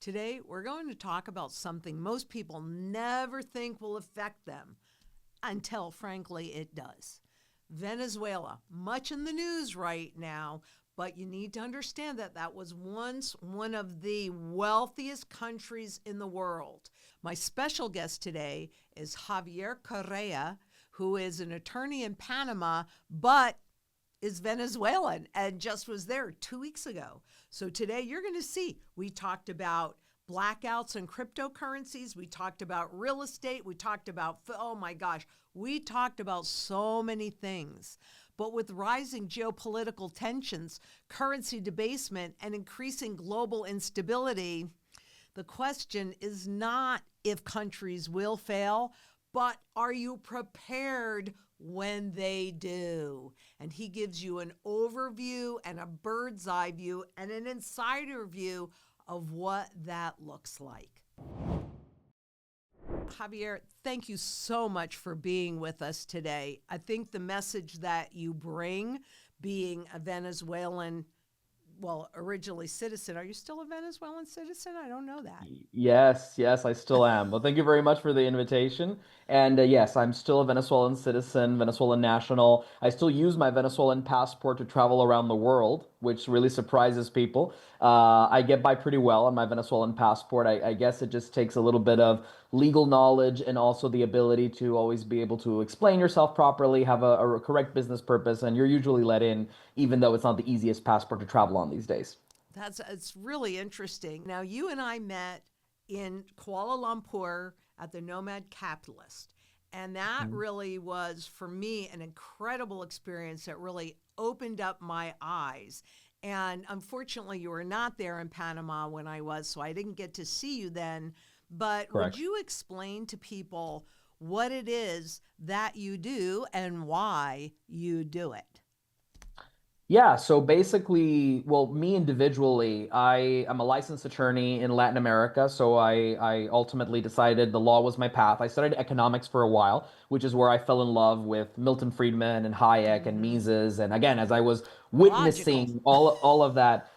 Today, we're going to talk about something most people never think will affect them until, frankly, it does. Venezuela, much in the news right now, but you need to understand that that was once one of the wealthiest countries in the world. My special guest today is Javier Correa, who is an attorney in Panama, but is Venezuelan and just was there 2 weeks ago. So today you're going to see, we talked about blackouts and cryptocurrencies. We talked about real estate. We talked about, oh my gosh, we talked about so many things. But with rising geopolitical tensions, currency debasement, and increasing global instability, the question is not if countries will fail, but are you prepared when they do? And he gives you an overview and a bird's eye view and an insider view of what that looks like. Javier, thank you so much for being with us today. I think the message that you bring, being a Venezuelan, well, originally citizen. Are you still a Venezuelan citizen? I don't know that. Yes, I still am. Well, thank you very much for the invitation. And yes, I'm still a Venezuelan citizen, Venezuelan national. I still use my Venezuelan passport to travel around the world, which really surprises people. I get by pretty well on my Venezuelan passport. I guess it just takes a little bit of legal knowledge and also the ability to always be able to explain yourself properly, have a correct business purpose, and you're usually let in, even though it's not the easiest passport to travel on these days. It's really interesting. Now, you and I met in Kuala Lumpur at the Nomad Capitalist. And that really was, for me, an incredible experience that really opened up my eyes. And unfortunately, you were not there in Panama when I was, so I didn't get to see you then. But would Correct. you explain to people what it is that you do and why you do it? Yeah, so basically, well, me individually, I am a licensed attorney in Latin America. So I ultimately decided the law was my path. I studied economics for a while, which is where I fell in love with Milton Friedman and Hayek and Mm-hmm. Mises. And again, as I was Logical. witnessing all of that,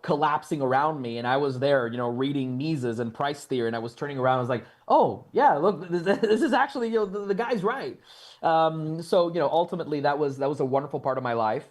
collapsing around me, and I was there, reading Mises and price theory, and I was turning around, I was like, oh, yeah, look, this is actually, the guy's right. So ultimately that was a wonderful part of my life.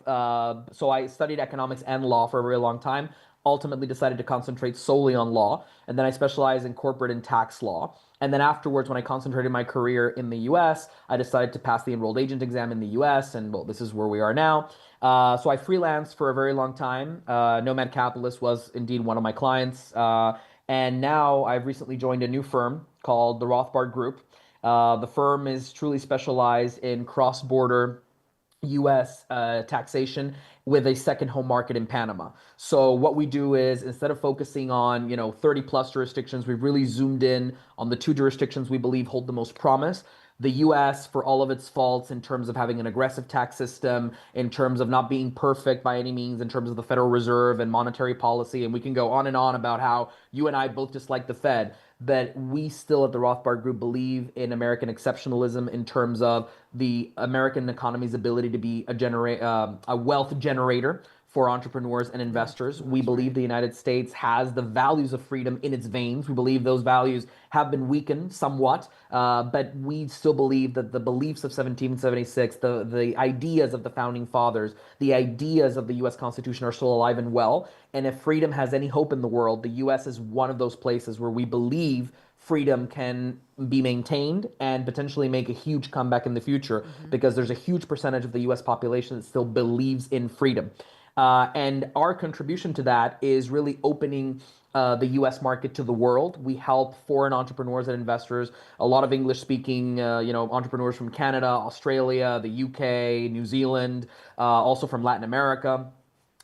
So I studied economics and law for a very long time. Ultimately decided to concentrate solely on law, and then I specialized in corporate and tax law. And then afterwards, when I concentrated my career in the U.S., I decided to pass the enrolled agent exam in the U.S. And well, this is where we are now. So I freelanced for a very long time. Nomad Capitalist was indeed one of my clients. And now I've recently joined a new firm called the Rothbard Group. The firm is truly specialized in cross-border U.S. Taxation with a second home market in Panama. So what we do is instead of focusing on 30 plus jurisdictions, we've really zoomed in on the two jurisdictions we believe hold the most promise. The US, for all of its faults in terms of having an aggressive tax system, in terms of not being perfect by any means, in terms of the Federal Reserve and monetary policy, and we can go on and on about how you and I both dislike the Fed, but we still at the Rothbard Group believe in American exceptionalism in terms of the American economy's ability to be a wealth generator for entrepreneurs and investors. We Entrepreneurs, believe right? the United States has the values of freedom in its veins. We believe those values have been weakened somewhat, but we still believe that the beliefs of 1776, the ideas of the founding fathers, the ideas of the U.S. Constitution are still alive and well. And if freedom has any hope in the world, the U.S. is one of those places where we believe freedom can be maintained and potentially make a huge comeback in the future Mm-hmm. because there's a huge percentage of the US population that still believes in freedom. And our contribution to that is really opening the US market to the world. We help foreign entrepreneurs and investors, a lot of English speaking entrepreneurs from Canada, Australia, the UK, New Zealand, also from Latin America.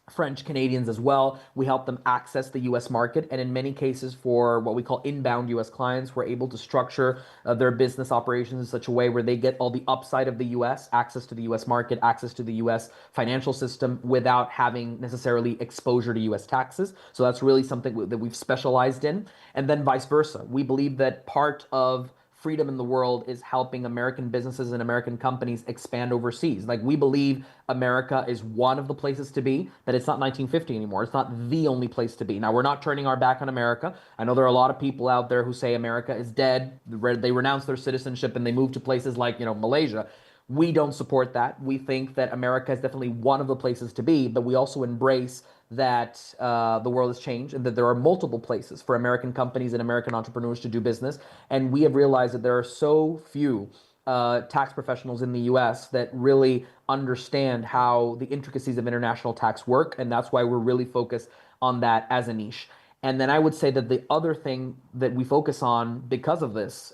French Canadians as well. We help them access the US market. And in many cases, for what we call inbound US clients, we're able to structure their business operations in such a way where they get all the upside of the US, access to the US market, access to the US financial system without having necessarily exposure to US taxes. So that's really something that we've specialized in. And then vice versa. We believe that part of freedom in the world is helping American businesses and American companies expand overseas. Like we believe America is one of the places to be, but it's not 1950 anymore. It's not the only place to be. Now, we're not turning our back on America. I know there are a lot of people out there who say America is dead. They renounce their citizenship and they move to places like, Malaysia. We don't support that. We think that America is definitely one of the places to be, but we also embrace that the world has changed and that there are multiple places for American companies and American entrepreneurs to do business. And we have realized that there are so few tax professionals in the US that really understand how the intricacies of international tax work. And that's why we're really focused on that as a niche. And then I would say that the other thing that we focus on because of this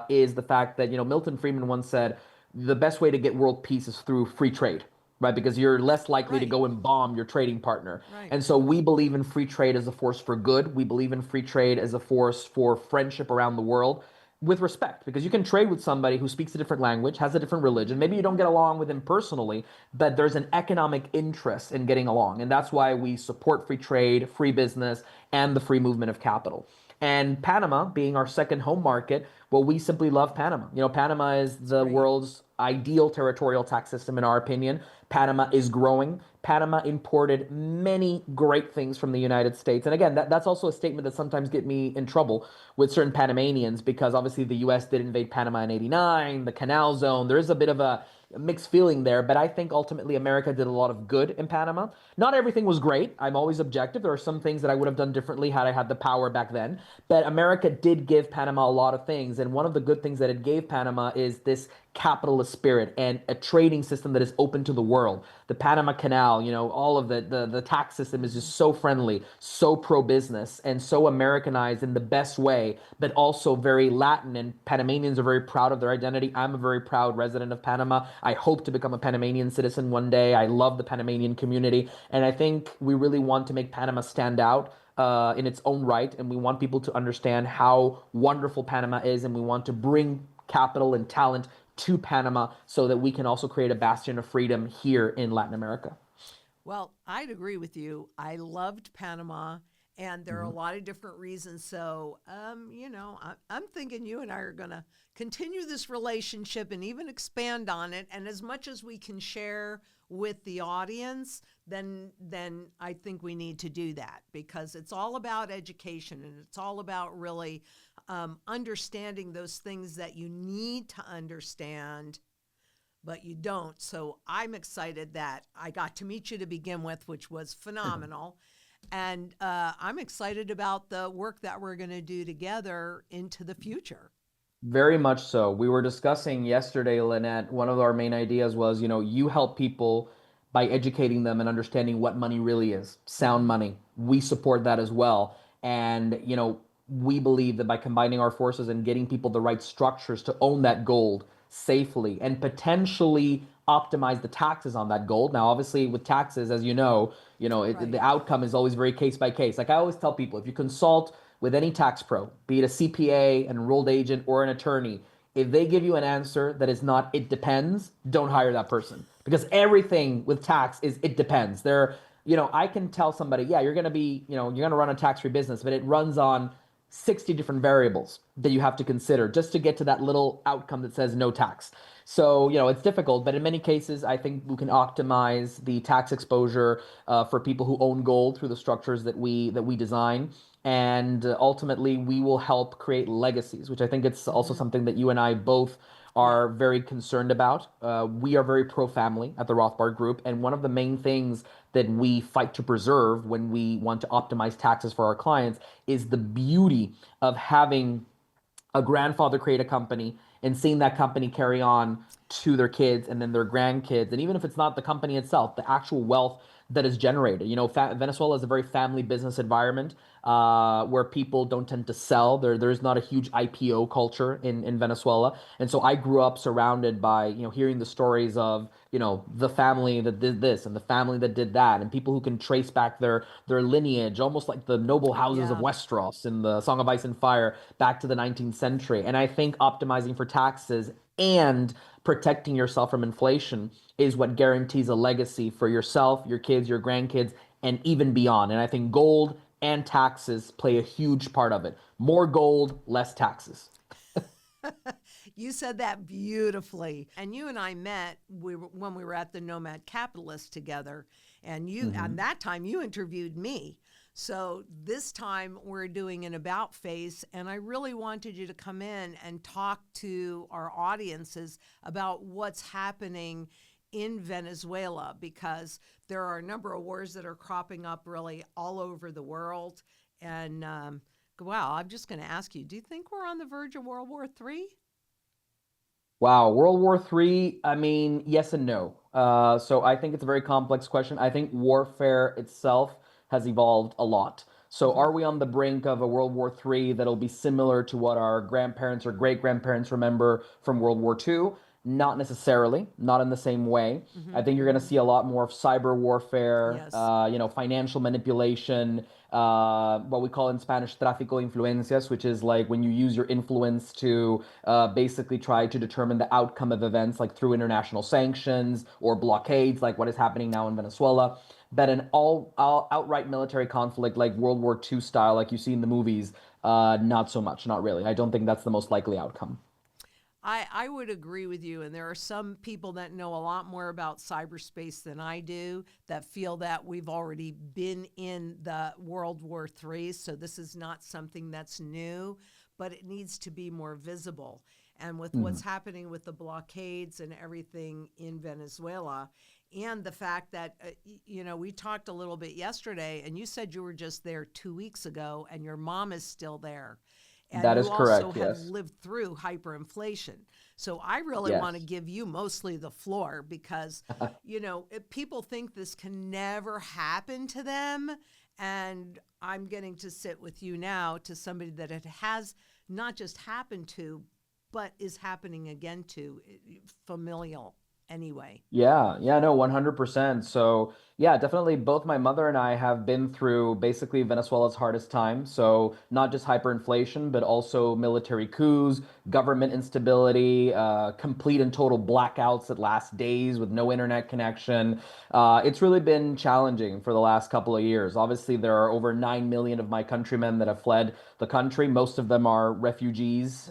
is the fact that, Milton Friedman once said, the best way to get world peace is through free trade, right? Because you're less likely to Right. go and bomb your trading partner. Right. And so we believe in free trade as a force for good. We believe in free trade as a force for friendship around the world with respect, because you can trade with somebody who speaks a different language, has a different religion. Maybe you don't get along with him personally, but there's an economic interest in getting along. And that's why we support free trade, free business, and the free movement of capital. And Panama being our second home market, well, we simply love Panama. Panama is It's the great. world's ideal territorial tax system, in our opinion. Panama is growing. Panama imported many great things from the United States. And again, that's also a statement that sometimes get me in trouble with certain Panamanians because obviously the US did invade Panama in 89, the Canal Zone. There is a bit of a mixed feeling there, but I think ultimately America did a lot of good in Panama. Not everything was great. I'm always objective. There are some things that I would have done differently had I had the power back then. But America did give Panama a lot of things. And one of the good things that it gave Panama is this capitalist spirit and a trading system that is open to the world. The Panama Canal, all of the tax system is just so friendly, so pro-business, and so Americanized in the best way, but also very Latin. And Panamanians are very proud of their identity. I'm a very proud resident of Panama. I hope to become a Panamanian citizen one day. I love the Panamanian community. And I think we really want to make Panama stand out in its own right. And we want people to understand how wonderful Panama is. And we want to bring capital and talent to Panama so that we can also create a bastion of freedom here in Latin America. Well, I'd agree with you. I loved Panama, and there are a Mhm. lot of different reasons. So, I'm thinking you and I are going to continue this relationship and even expand on it. And as much as we can share with the audience, then I think we need to do that because it's all about education and it's all about really understanding those things that you need to understand but you don't. So I'm excited that I got to meet you to begin with, which was phenomenal. And I'm excited about the work that we're going to do together into the future. Very much so. We were discussing yesterday, Lynette, one of our main ideas was, you help people by educating them and understanding what money really is, sound Mm-hmm. money. We support that as well. And, we believe that by combining our forces and getting people the right structures to own that gold safely and potentially optimize the taxes on that gold. Now, obviously, with taxes, as the Right. outcome is always very case by case. Like I always tell people, if you consult with any tax pro, be it a CPA, an enrolled agent, or an attorney, if they give you an answer that is not it depends, don't hire that person. Because everything with tax is it depends. I can tell somebody, yeah, you're gonna be, you're gonna run a tax-free business, but it runs on 60 different variables that you have to consider just to get to that little outcome that says no tax. So, it's difficult, but in many cases, I think we can optimize the tax exposure for people who own gold through the structures that we design. And ultimately, we will help create legacies, which I think it's also Mm-hmm. something that you and I both Yeah. are very concerned about. We are very pro family at the Rothbard Group. And one of the main things that we fight to preserve when we want to optimize taxes for our clients is the beauty of having a grandfather create a company and seeing that company carry on to their kids and then their grandkids. And even if it's not the company itself, the actual wealth that is generated. Venezuela is a very family business environment where people don't tend to sell. There's not a huge IPO culture in Venezuela. And so I grew up surrounded by, hearing the stories of, the family that did this and the family that did that, and people who can trace back their lineage, almost like the noble houses of Yeah. Westeros in the Song of Ice and Fire back to the 19th century. And I think optimizing for taxes and protecting yourself from inflation is what guarantees a legacy for yourself, your kids, your grandkids, and even beyond. And I think gold and taxes play a huge part of it. More gold, less taxes. You said that beautifully. And you and I met when we were at the Nomad Capitalist together. And you, Mm-hmm. and that time you interviewed me. So this time we're doing an about face. And I really wanted you to come in and talk to our audiences about what's happening in Venezuela, because there are a number of wars that are cropping up really all over the world. And wow, I'm just going to ask you, do you think we're on the verge of World War III? Wow, World War III, I mean, yes and no. So I think it's a very complex question. I think warfare itself has evolved a lot. So Mm-hmm. are we on the brink of a World War III that'll be similar to what our grandparents or great grandparents remember from World War II? Not necessarily, not in the same way. Mm-hmm. I think you're going to Mm-hmm. see a lot more of cyber warfare, Yes. financial manipulation, what we call in Spanish tráfico de influencias, which is like when you use your influence to basically try to determine the outcome of events, like through international sanctions or blockades, like what is happening now in Venezuela. But an all outright military conflict, like World War II style, like you see in the movies, not so much, not really. I don't think that's the most likely outcome. I would agree with you. And there are some people that know a lot more about cyberspace than I do that feel that we've already been in the World War III. So this is not something that's new, but it needs to be more visible. And with what's Mhm. happening with the blockades and everything in Venezuela, and the fact that, we talked a little bit yesterday, and you said you were just there 2 weeks ago, and your mom is still there. And That you is also correct, have yes. lived through hyperinflation. So I really want to Yes. give you mostly the floor because, if people think this can never happen to them. And I'm getting to sit with you now to somebody that it has not just happened to, but is happening again to, familial anyway. Yeah, yeah, no, 100%. So, yeah, definitely both my mother and I have been through basically Venezuela's hardest time. So, not just hyperinflation, but also military coups, government instability, complete and total blackouts that last days with no internet connection. It's really been challenging for the last couple of years. Obviously, there are over 9 million of my countrymen that have fled the country. Most of them are refugees.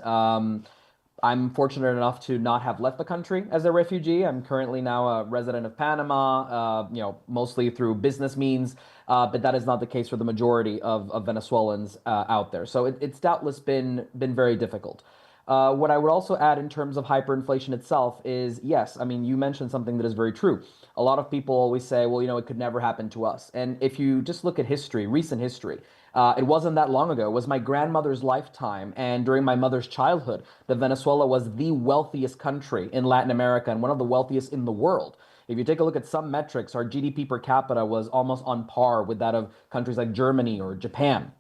I'm fortunate enough to not have left the country as a refugee. I'm currently now a resident of Panama, mostly through business means, but that is not the case for the majority of Venezuelans out there. So it's doubtless been very difficult. What I would also add in terms of hyperinflation itself is yes, I mean, you mentioned something that is very true. A lot of people always say, well, it could never happen to us. And if you just look at history, recent history, it wasn't that long ago. It was my grandmother's lifetime and during my mother's childhood that Venezuela was the wealthiest country in Latin America and one of the wealthiest in the world. If you take a look at some metrics, our GDP per capita was almost on par with that of countries like Germany or Japan,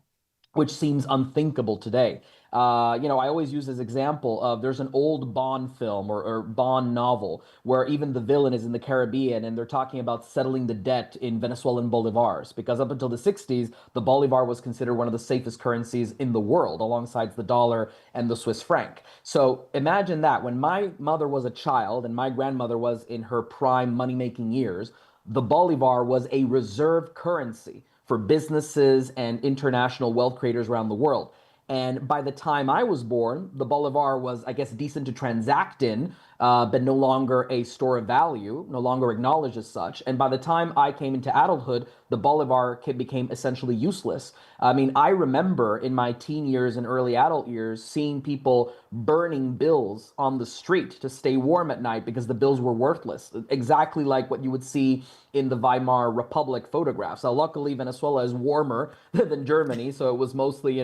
which seems unthinkable today. I always use this example of there's an old Bond film or Bond novel where even the villain is in the Caribbean and they're talking about settling the debt in Venezuelan bolivars because up until the 60s, the bolivar was considered one of the safest currencies in the world alongside the dollar and the Swiss franc. So imagine that when my mother was a child and my grandmother was in her prime money making years, the bolivar was a reserve currency for businesses and international wealth creators around the world. And by the time I was born, the bolivar was, I guess, decent to transact in, but no longer a store of value, no longer acknowledged as such. And by the time I came into adulthood, the bolivar became essentially useless. I mean, I remember in my teen years and early adult years seeing people burning bills on the street to stay warm at night because the bills were worthless, exactly like what you would see in the Weimar Republic photographs. Now, luckily, Venezuela is warmer than Germany, so it was mostly,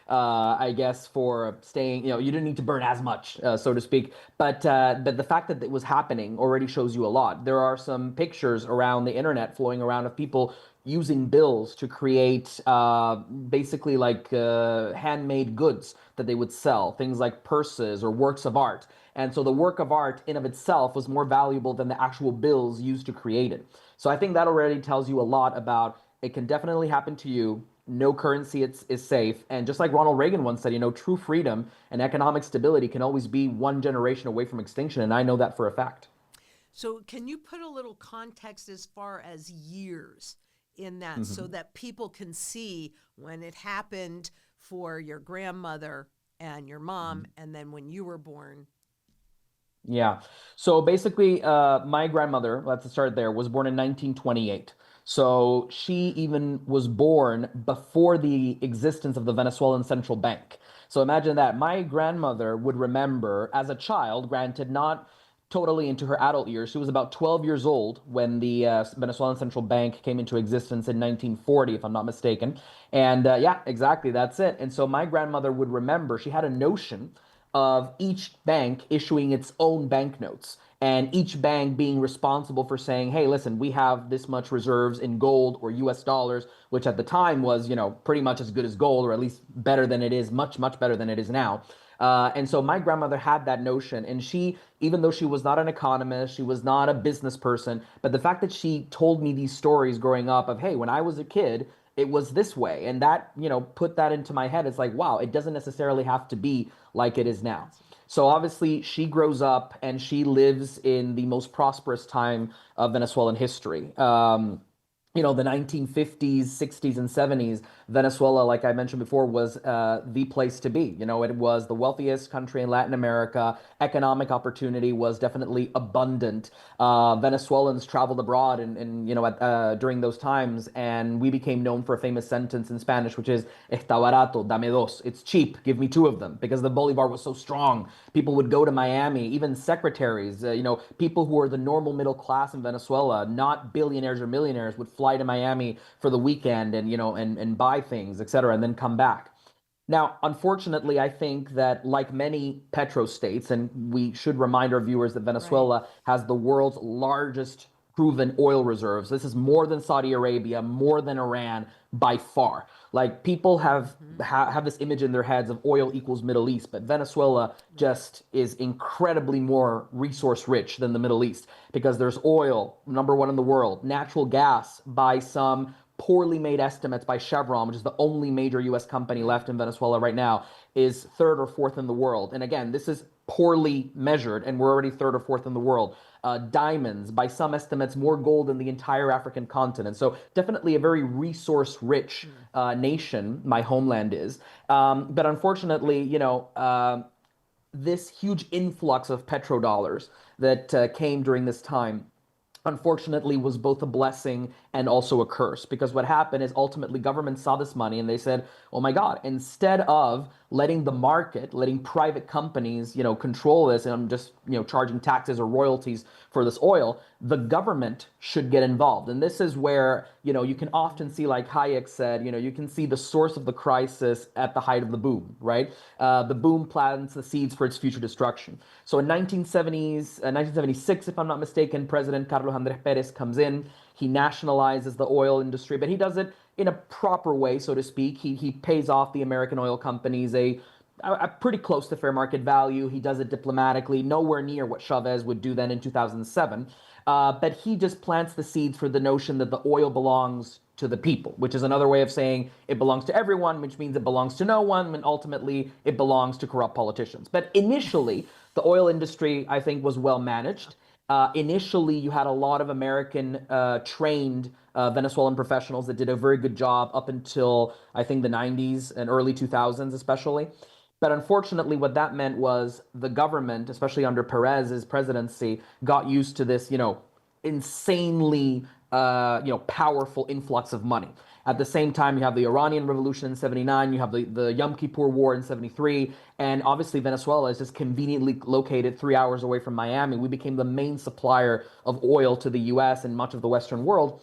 I guess for staying, you didn't need to burn as much, so to speak. But the fact that it was happening already shows you a lot. There are some pictures around the internet flowing around of people using bills to create basically like handmade goods that they would sell, things like purses or works of art. And so the work of art in of itself was more valuable than the actual bills used to create it. So I think that already tells you a lot about it can definitely happen to you. No currency is safe. And just like Ronald Reagan once said, true freedom and economic stability can always be one generation away from extinction. And I know that for a fact. So, can you put a little context as far as years in that so Mhm. that people can see when it happened for your grandmother and your mom, and then when you were born. Yeah. So basically, my grandmother, let's start there, was born in 1928. So she even was born before the existence of the Venezuelan central bank. So imagine that. My grandmother would remember as a child, granted, not totally into her adult years. She was about 12 years old when the Venezuelan central bank came into existence in 1940, if I'm not mistaken. And yeah, exactly, that's it. And so my grandmother would remember, she had a notion of each bank issuing its own banknotes and each bank being responsible for saying, hey, listen, we have this much reserves in gold or US dollars, which at the time was, pretty much as good as gold, or at least better than it is, much, much better than it is now. And so my grandmother had that notion, and she, even though she was not an economist, she was not a business person, but the fact that she told me these stories growing up of, hey, when I was a kid, it was this way, and that, put that into my head. It's like, wow, it doesn't necessarily have to be like it is now. So obviously, she grows up and she lives in the most prosperous time of Venezuelan history. The 1950s, 60s, and 70s, Venezuela, like I mentioned before, was the place to be. It was the wealthiest country in Latin America. Economic opportunity was definitely abundant. Venezuelans traveled abroad during those times, and we became known for a famous sentence in Spanish, which is "Está barato, dame dos." It's cheap, give me two of them, because the bolivar was so strong. People would go to Miami, even secretaries, people who are the normal middle class in Venezuela, not billionaires or millionaires, would fly to Miami for the weekend and and buy things, etc., and then come back. Now, unfortunately, I think that like many petrostates, and we should remind our viewers that Right. Venezuela has the world's largest proven oil reserves. This is more than Saudi Arabia, more than Iran by far. Like people have this image in their heads of oil equals Middle East, but Venezuela Right. just is incredibly more resource rich than the Middle East because there's oil, number one in the world, natural gas by some poorly made estimates by Chevron, which is the only major US company Right. left in Venezuela right now, is third or fourth in the world. And again, this is poorly measured, and we're already third or fourth in the world. Diamonds, by some estimates, more gold than the entire African continent. So definitely a very resource-rich Mm. nation, my homeland is. But unfortunately, this huge influx of petrodollars that came during this time unfortunately was both a blessing and also a curse, because what happened is ultimately government saw this money and they said, oh my god, instead of letting the market, letting private companies control this, and I'm just charging taxes or royalties for this oil, the government should get involved. And this is where you can often see, like Hayek said, you can see the source of the crisis at the height of the boom, right? The boom plants the seeds for its future destruction. So in 1976, if I'm not mistaken, President Carlos Andrés Perez comes in. He nationalizes the oil industry, but he does it in a proper way, so to speak. He pays off the American oil companies a pretty close to fair market value. He does it diplomatically, nowhere near what Chavez would do then in 2007. But he just plants the seeds for the notion that the oil belongs to the people, which is another way of saying it belongs to everyone, which means it belongs to no one, and ultimately it belongs to corrupt politicians. But initially, the oil industry, I think, was well managed. Initially, you had a lot of American trained Venezuelan professionals that did a very good job up until I think the 90s and early 2000s, especially. But unfortunately, what that meant was the government, especially under Perez's presidency, got used to this, insanely, powerful influx of money. At the same time, you have the Iranian Revolution in 79, you have the Yom Kippur War in 73, and obviously Venezuela is just conveniently located 3 hours away from Miami. We became the main supplier of oil to the US and much of the Western world.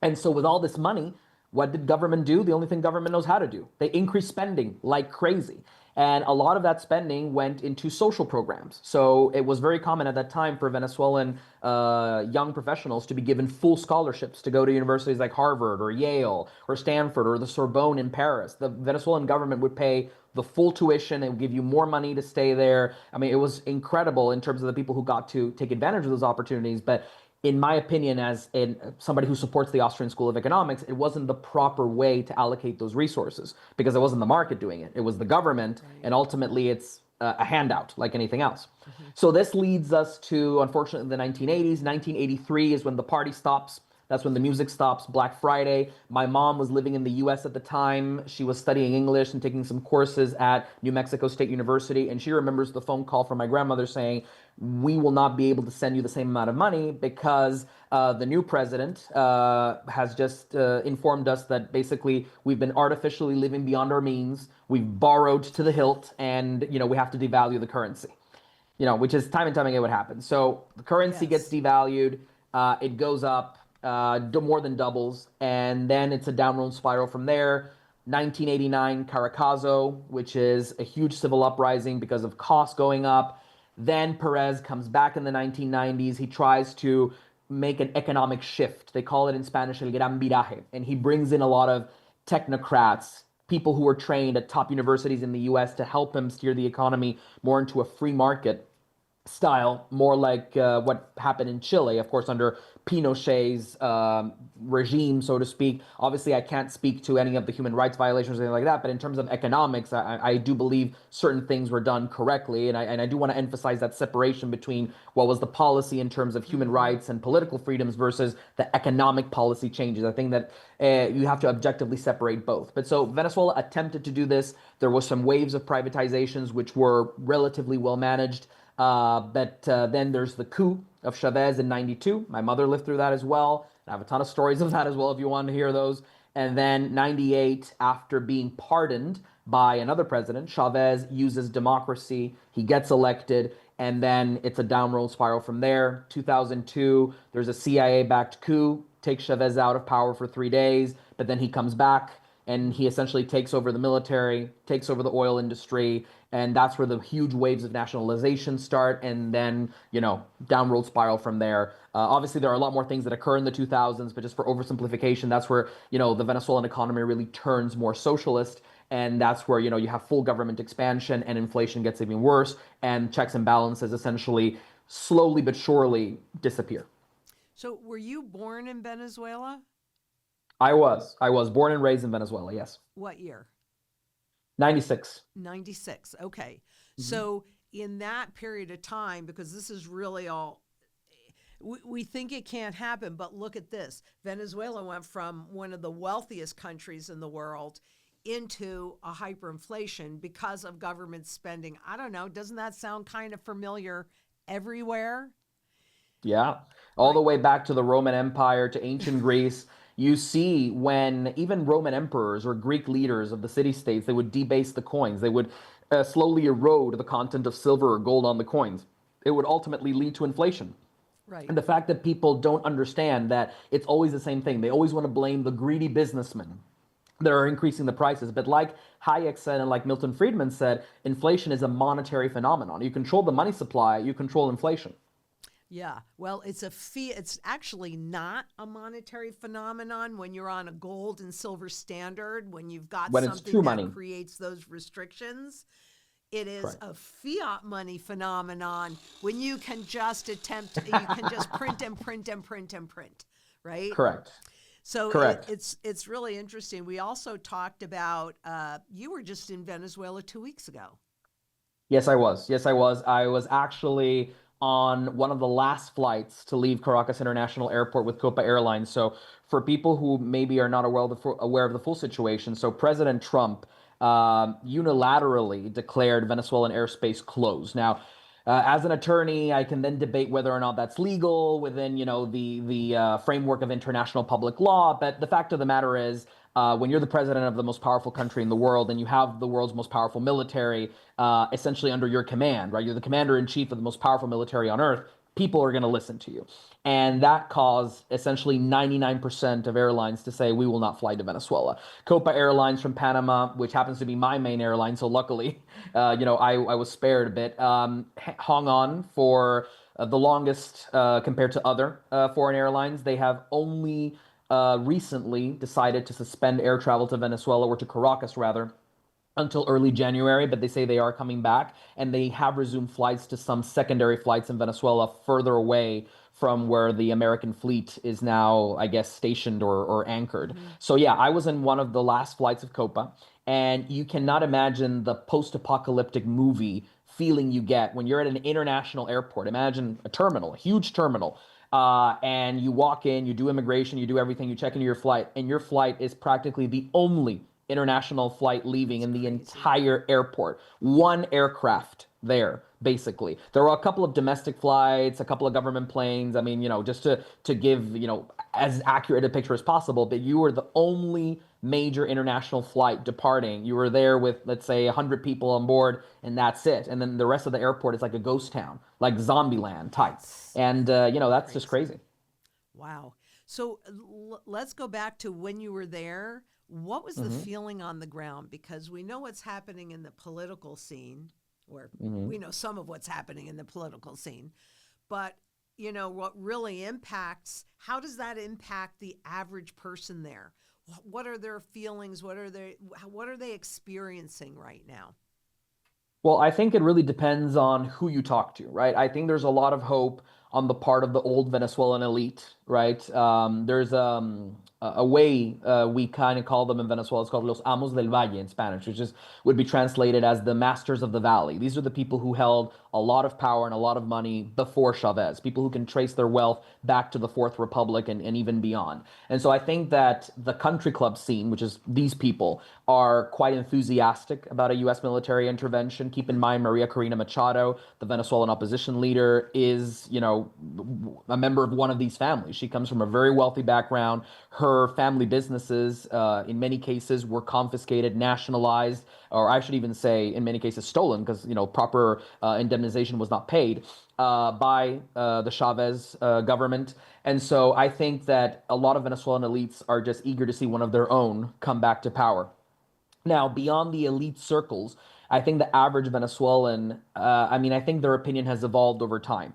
And so, with all this money, what did government do? The only thing government knows how to do. They increase spending like crazy. And a lot of that spending went into social programs. So it was very common at that time for Venezuelan young professionals to be given full scholarships to go to universities like Harvard or Yale or Stanford or the Sorbonne in Paris. The Venezuelan government would pay the full tuition and give you more money to stay there. I mean, it was incredible in terms of the people who got to take advantage of those opportunities. But in my opinion, as somebody who supports the Austrian School of Economics, it wasn't the proper way to allocate those resources because it wasn't the market doing it. It was the government, Right. and ultimately it's a handout like anything else. Mm-hmm. So this leads us to, unfortunately, the 1980s. 1983 is when the party stops. That's when the music stops. Black Friday. My mom was living in the US at the time. She was studying English and taking some courses at New Mexico State University. And she remembers the phone call from my grandmother saying, we will not be able to send you the same amount of money because the new president has just informed us that basically we've been artificially living beyond our means. We've borrowed to the hilt, and we have to devalue the currency. Which is time and time again what happens. So the currency gets Yes. devalued, it goes up, more than doubles, and then it's a downward spiral from there. 1989 Caracazo, which is a huge civil uprising because of costs going up. Then Perez comes back in the 1990s. He tries to make an economic shift. They call it in Spanish el gran viraje. And he brings in a lot of technocrats, people who were trained at top universities in the US to help him steer the economy more into a free market style, more like what happened in Chile, of course, under Pinochet's regime, so to speak. Obviously, I can't speak to any of the human rights violations or anything like that, but in terms of economics, I do believe certain things were done correctly, and I do want to emphasize that separation between what was the policy in terms of human rights and political freedoms versus the economic policy changes. I think that you have to objectively separate both. But so Venezuela attempted to do this. There was some waves of privatizations which were relatively well managed. But then there's the coup of Chavez in 92. My mother lived through that as well. I have a ton of stories of that as well if you want to hear those. And then 98, after being pardoned by another president, Chavez uses democracy. He gets elected. And then it's a downward spiral from there. 2002, there's a CIA-backed coup, takes Chavez out of power for 3 days. But then he comes back and he essentially takes over the military, takes over the oil industry, and that's where the huge waves of nationalization start, and then, downward spiral from there. Obviously, there are a lot more things that occur in the 2000s, but just for oversimplification, that's where, the Venezuelan economy really turns more socialist, and that's where, you have full government expansion, and inflation gets even worse, and checks and balances essentially slowly but surely disappear. So, were you born in Venezuela? I was born and raised in Venezuela, yes. What year? 96. 96. Okay. Mhm. So, in that period of time, because this is really all, we think it can't happen, but look at this. Venezuela went from one of the wealthiest countries in the world into a hyperinflation because of government spending. I don't know. Doesn't that sound kind of familiar everywhere? Yeah, all the Right. way back to the Roman Empire, to ancient Greece. You see when even Roman emperors or Greek leaders of the city-states, they would debase the coins. They would slowly erode the content of silver or gold on the coins. It would ultimately lead to inflation. Right. And the fact that people don't understand that it's always the same thing. They always want to blame the greedy businessmen that are increasing the prices. But like Hayek said and like Milton Friedman said, inflation is a monetary phenomenon. You control the money supply, you control inflation. Yeah. Well, it's a fee. It's actually not a monetary phenomenon when you're on a gold and silver standard, when you've got When it's something true that money. creates those restrictions. It is Correct. a fiat money phenomenon when you can just you can just print and print and print and print, right? Correct. So Correct. it's really interesting. We also talked about you were just in Venezuela 2 weeks ago. Yes, I was. Yes, I was. I was actually on one of the last flights to leave Caracas International Airport with Copa Airlines. So, for people who maybe are not aware of the full situation, so President Trump unilaterally declared Venezuelan airspace closed. Now, as an attorney, I can then debate whether or not that's legal within, the framework of international public law. But the fact of the matter is, when you're the president of the most powerful country in the world and you have the world's most powerful military essentially under your command, right? You're the commander in chief of the most powerful military on earth. People are going to listen to you. And that caused essentially 99% of airlines to say, we will not fly to Venezuela. Copa Airlines from Panama, which happens to be my main airline, so luckily, I was spared a bit, hung on for the longest compared to other foreign airlines. They have only recently decided to suspend air travel to Venezuela, or to Caracas rather, until early January, but they say they are coming back, and they have resumed flights to some secondary flights in Venezuela further away from where the American fleet is now, I guess, stationed or anchored. Hmm. So yeah, I was in one of the last flights of Copa, and you cannot imagine the post-apocalyptic movie feeling you get when you're at an international airport. Imagine a terminal, a huge terminal. And you walk in, you do immigration, you do everything, you check into your flight, and your flight is practically the only international flight leaving It's in the crazy. entire airport. One aircraft there, basically. There were a couple of domestic flights, a couple of government planes. I mean, just to give, as accurate a picture as possible, but you were the only major international flight departing. You were there with, let's say, 100 people on board, and that's it. And then the rest of the airport is like a ghost town, like Zombieland type. It's And, that's just crazy. crazy. Wow. So let's go back to when you were there. What was the Hmm. feeling on the ground? Because we know what's happening in the political scene, or Hmm. we know some of what's happening in the political scene, but what really impacts, how does that impact the average person there? What are their feelings? What are they experiencing right now? Well, I think it really depends on who you talk to, right? I think there's a lot of hope on the part of the old Venezuelan elite, right? There's a way we kind of call them in Venezuela. It's called Los Amos del Valle in Spanish, which is would be translated as the masters of the valley. These are the people who held a lot of power and a lot of money before Chavez, people who can trace their wealth back to the Fourth Republic and even beyond. And so I think that the country club scene, which is these people, are quite enthusiastic about a U.S. military intervention. Keep in mind, Maria Corina Machado, the Venezuelan opposition leader, is, a member of one of these families. She comes from a very wealthy background. Her family businesses, in many cases, were confiscated, nationalized, or I should even say, in many cases, stolen because, proper indemnization was not paid by the Chavez government. And so I think that a lot of Venezuelan elites are just eager to see one of their own come back to power. Now, beyond the elite circles, I think the average Venezuelan, I mean, I think their opinion has evolved over time.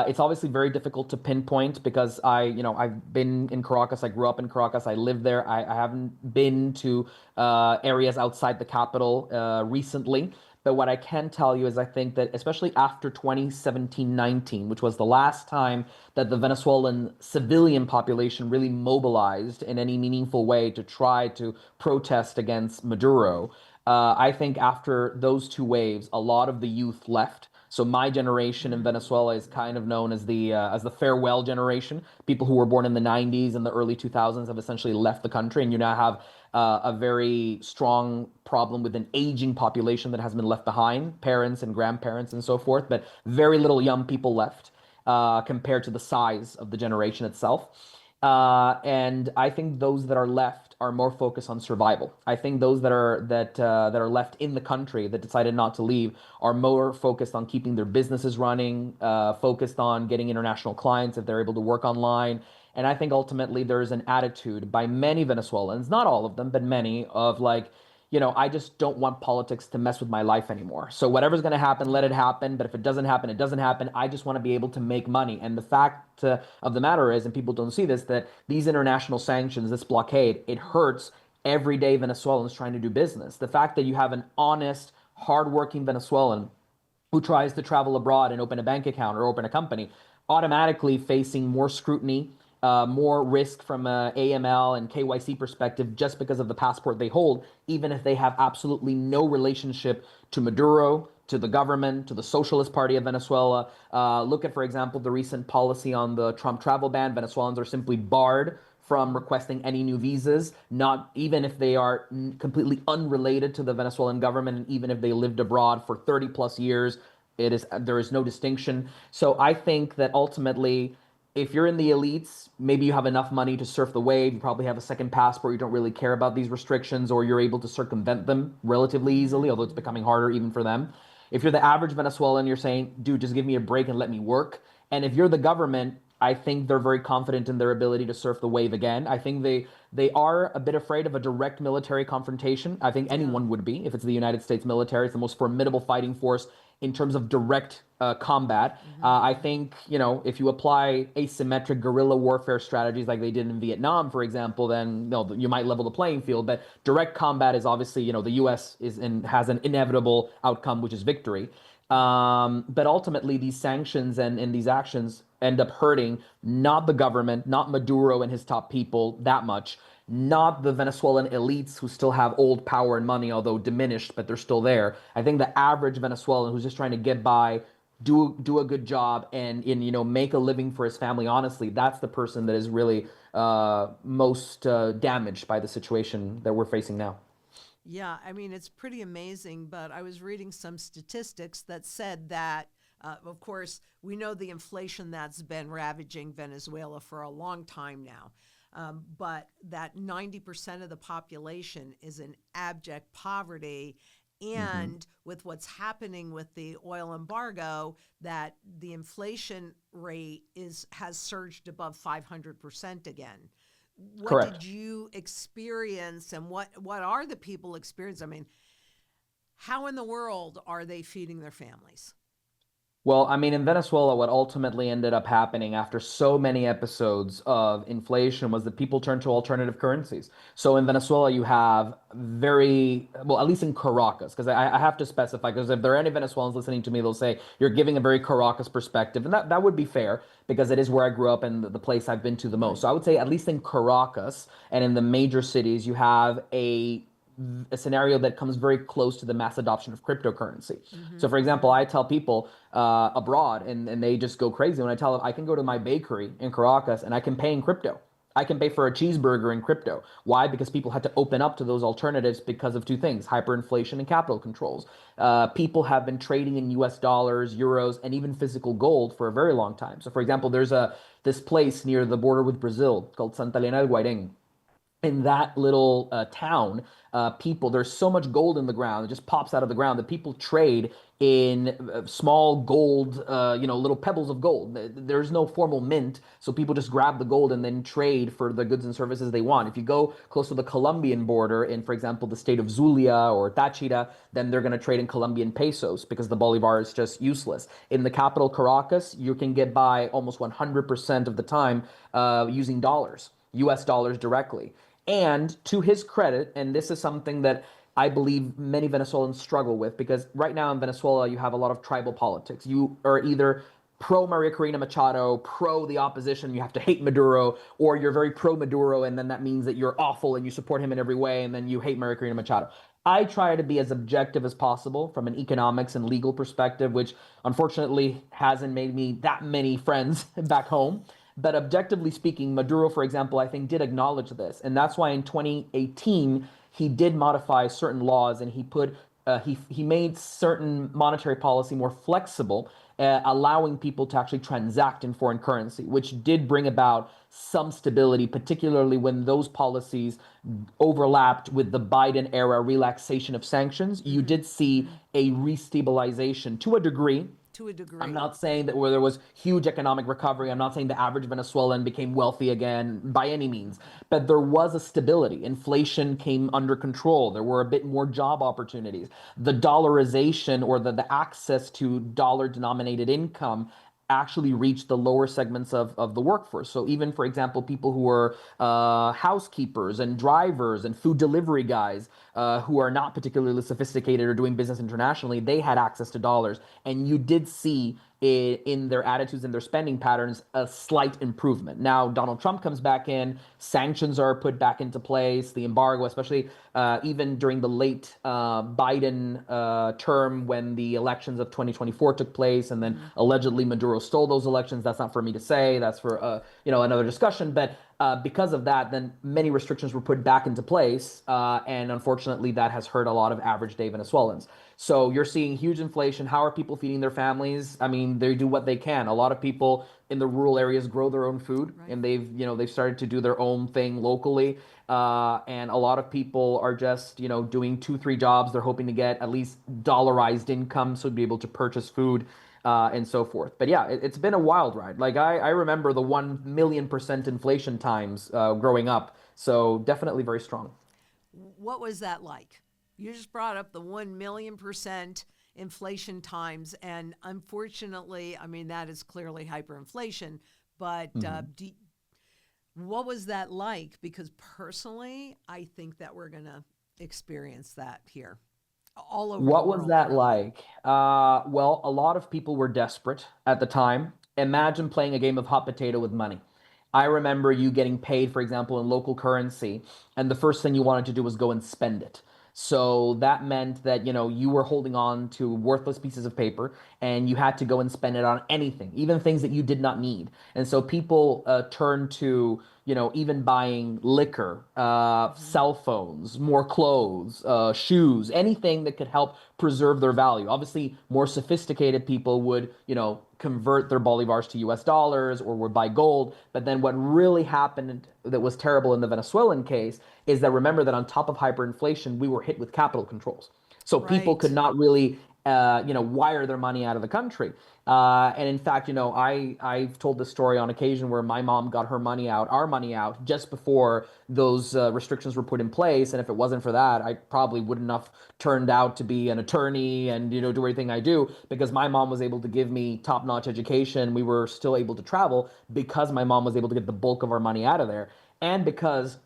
It's obviously very difficult to pinpoint because I've been in Caracas. I grew up in Caracas. I live there. I haven't been to areas outside the capital recently. But what I can tell you is I think that especially after 2017-19, which was the last time that the Venezuelan civilian population really mobilized in any meaningful way to try to protest against Maduro, I think after those two waves, a lot of the youth left. So my generation in Venezuela is kind of known as the farewell generation. People who were born in the 90s and the early 2000s have essentially left the country, and you now have a very strong problem with an aging population that has been left behind, parents and grandparents and so forth, but very little young people left compared to the size of the generation itself. And I think those that are left are more focused on survival. I think those that are left in the country that decided not to leave are more focused on keeping their businesses running, focused on getting international clients if they're able to work online. And I think ultimately there is an attitude by many Venezuelans, not all of them, but many, of like, I just don't want politics to mess with my life anymore. So whatever's going to happen, let it happen. But if it doesn't happen, it doesn't happen. I just want to be able to make money. And the fact of the matter is, and people don't see this, that these international sanctions, this blockade, it hurts everyday Venezuelans trying to do business. The fact that you have an honest, hardworking Venezuelan who tries to travel abroad and open a bank account or open a company, automatically facing more scrutiny, more risk from a AML and KYC perspective just because of the passport they hold, even if they have absolutely no relationship to Maduro, to the government, to the Socialist Party of Venezuela. Look at, for example, the recent policy on the Trump travel ban. Venezuelans are simply barred from requesting any new visas, not even if they are completely unrelated to the Venezuelan government, and even if they lived abroad for 30 plus years, there is no distinction. So I think that ultimately, if you're in the elites, maybe you have enough money to surf the wave. You probably have a second passport. You don't really care about these restrictions, or you're able to circumvent them relatively easily, although it's becoming harder even for them. If you're the average Venezuelan, you're saying, dude, just give me a break and let me work. And if you're the government, I think they're very confident in their ability to surf the wave again. I think they are a bit afraid of a direct military confrontation. I think Yeah. anyone would be if it's the United States military. It's the most formidable fighting force in terms of direct combat. I think, if you apply asymmetric guerrilla warfare strategies like they did in Vietnam, for example, then you might level the playing field. But direct combat is obviously, the U.S. has an inevitable outcome, which is victory. But ultimately, these sanctions and these actions end up hurting not the government, not Maduro and his top people that much, not the Venezuelan elites who still have old power and money, although diminished, but they're still there. I think the average Venezuelan who's just trying to get by do a good job and make a living for his family honestly, that's the person that is really most damaged by the situation that we're facing now. Yeah, I mean, it's pretty amazing, but I was reading some statistics that said that, of course, we know the inflation that's been ravaging Venezuela for a long time now, but that 90% of the population is in abject poverty. Hmm. And with what's happening with the oil embargo, that the inflation rate has surged above 500% again. What Correct. did you experience, and what are the people experiencing? I mean, how in the world are they feeding their families? Well, I mean, in Venezuela, what ultimately ended up happening after so many episodes of inflation was that people turned to alternative currencies. So in Venezuela, you have very, well, at least in Caracas, because I have to specify, because if there are any Venezuelans listening to me, they'll say you're giving a very Caracas perspective. And that would be fair because it is where I grew up and the place I've been to the most. Right. So I would say, at least in Caracas and in the major cities, you have a scenario that comes very close to the mass adoption of cryptocurrency. Mm-hmm. So, for example, Mm-hmm. I tell people abroad, and they just go crazy when I tell them I can go to my bakery in Caracas and I can pay in crypto. I can pay for a cheeseburger in crypto. Why? Because people had to open up to those alternatives because of two things: hyperinflation and capital controls. People have been trading in US dollars, euros, and even physical gold for a very long time. So, for example, there's this place near the border with Brazil called Santa Elena del Guairén. In that little town, there's so much gold in the ground, it just pops out of the ground that people trade in small gold, little pebbles of gold. There's no formal mint, so people just grab the gold and then trade for the goods and services they want. If you go close to the Colombian border, in, for example, the state of Zulia or Táchira, then they're going to trade in Colombian pesos because the bolivar is just useless. In the capital, Caracas, you can get by almost 100% of the time using dollars. US dollars directly. And to his credit, and this is something that I believe many Venezuelans struggle with, because right now in Venezuela, you have a lot of tribal politics. You are either pro Maria Corina Machado, pro the opposition, you have to hate Maduro, or you're very pro Maduro, and then that means that you're awful and you support him in every way, and then you hate Maria Corina Machado. I try to be as objective as possible from an economics and legal perspective, which unfortunately hasn't made me that many friends back home. But objectively speaking, Maduro, for example, I think did acknowledge this. And that's why in 2018, he did modify certain laws and he made certain monetary policy more flexible, allowing people to actually transact in foreign currency, which did bring about some stability, particularly when those policies overlapped with the Biden era relaxation of sanctions. You Mm-hmm. did see Mm-hmm. a restabilization to a degree. To a I'm degree. not saying that where there was huge economic recovery. I'm not saying the average Venezuelan became wealthy again by any means, but there was a stability. Inflation came under control. There were a bit more job opportunities. The dollarization or the access to dollar denominated income actually reached the lower segments of the workforce. So even, for example, people who are housekeepers and drivers and food delivery guys who are not particularly sophisticated or doing business internationally, they had access to dollars. And you did see in their attitudes and their spending patterns a slight improvement. Now, Donald Trump comes back in, sanctions are put back into place, the embargo, especially even during the late Biden term when the elections of 2024 took place, and then Mm-hmm. allegedly Maduro stole those elections. That's not for me to say. That's for another discussion. But because of that, then many restrictions were put back into place, and unfortunately, that has hurt a lot of average day Venezuelans. So you're seeing huge inflation. How are people feeding their families? I mean, they do what they can. A lot of people in the rural areas grow their own food, Right. and they've started to do their own thing locally. And a lot of people are just doing two, three jobs. They're hoping to get at least dollarized income so to be able to purchase food. And so forth. But yeah, it's been a wild ride. Like I remember the 1 million% inflation times growing up. So definitely very strong. What was that like? You just brought up the 1 million% inflation times, and unfortunately, I mean, that is clearly hyperinflation. But Mhm. what was that like? Because personally, I think that we're going to experience that here, all over the What was world, that really. like? Well, a lot of people were desperate at the time. Imagine playing a game of hot potato with money. I remember you getting paid, for example, in local currency, and the first thing you wanted to do was go and spend it. So that meant that, you were holding on to worthless pieces of paper and you had to go and spend it on anything, even things that you did not need. And so people turned to, even buying liquor, cell phones, more clothes, shoes, anything that could help preserve their value. Obviously, more sophisticated people would, convert their bolivars to US dollars or would buy gold. But then what really happened that was terrible in the Venezuelan case is that remember that on top of hyperinflation, we were hit with capital controls. So people could Right. not really, wire their money out of the country. And in fact, I've told this story on occasion where my mom got her money out, our money out, just before those restrictions were put in place. And if it wasn't for that, I probably wouldn't have turned out to be an attorney and do everything I do because my mom was able to give me top-notch education. We were still able to travel because my mom was able to get the bulk of our money out of there, and because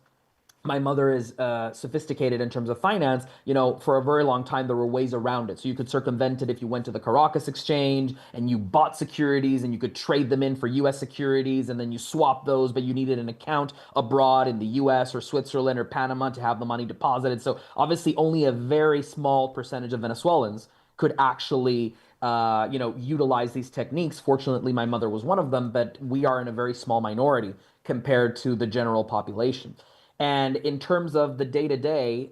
my mother is sophisticated in terms of finance. For a very long time, there were ways around it. So you could circumvent it if you went to the Caracas exchange and you bought securities and you could trade them in for US securities and then you swap those, but you needed an account abroad in the US or Switzerland or Panama to have the money deposited. So obviously, only a very small percentage of Venezuelans could actually utilize these techniques. Fortunately, my mother was one of them, but we are in a very small minority compared to the general population. And in terms of the day to day,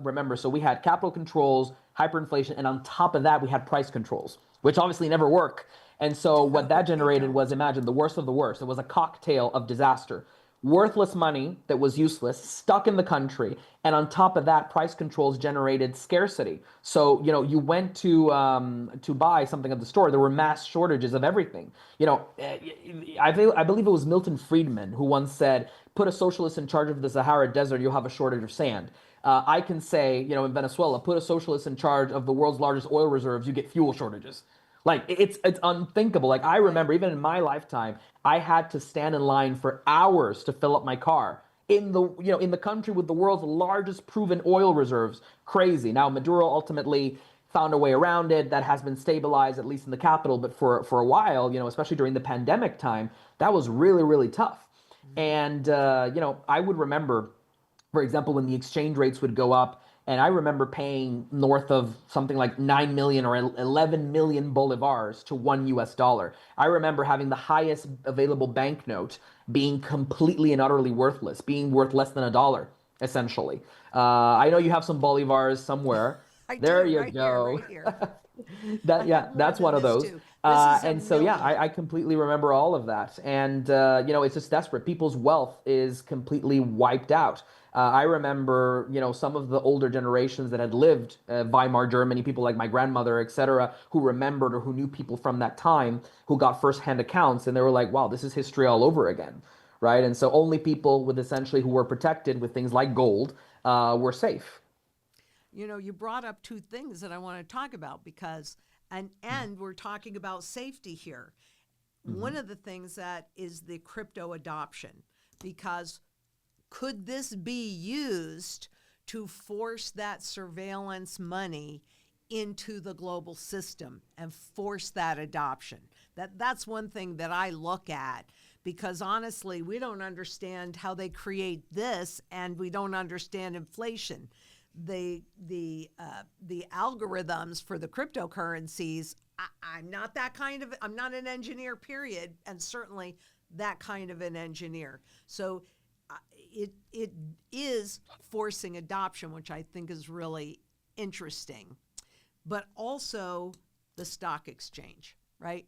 remember, so we had capital controls, hyperinflation, and on top of that, we had price controls, which obviously never work. And so what that They generated was, don't. imagine, the worst of the worst. It was a cocktail of disaster. Worthless money that was useless, stuck in the country, and on top of that, price controls generated scarcity. So you went to buy something at the store, there were mass shortages of everything. I believe it was Milton Friedman who once said, "Put a socialist in charge of the Sahara Desert, you'll have a shortage of sand." I can say, in Venezuela, put a socialist in charge of the world's largest oil reserves, you get fuel shortages. Like it's unthinkable. Like I Right. remember even in my lifetime, I had to stand in line for hours to fill up my car in the country with the world's largest proven oil reserves. Crazy. Now Maduro ultimately found a way around it that has been stabilized at least in the capital, but for a while, especially during the pandemic time, that was really really tough. Mhm. And I would remember, for example, when the exchange rates would go up, and I remember paying north of something like 9 million or 11 million bolivars to one US dollar. I remember having the highest available banknote being completely and utterly worthless, being worth less than a dollar, essentially. I know you have some bolivars somewhere. I There do, you right here, go. right here. I Yeah, have more that's than one of this those. too. This is a And so, yeah, million. I completely remember all of that. And, it's just desperate. People's wealth is completely wiped out. I remember, some of the older generations that had lived Weimar Germany, people like my grandmother, et cetera, who remembered or who knew people from that time who got firsthand accounts. And they were like, wow, this is history all over again. Right. And so only people with essentially who were protected with things like gold were safe. You brought up two things that I want to talk about because, and we're talking about safety here. One Mhm. of the things that is the crypto adoption, because could this be used to force that surveillance money into the global system and force that adoption? That's one thing that I look at because honestly, we don't understand how they create this and we don't understand inflation. The algorithms for the cryptocurrencies, I'm not that kind of, I'm not an engineer, period, and certainly that kind of an engineer. So it is forcing adoption, which I think is really interesting, but also the stock exchange, right?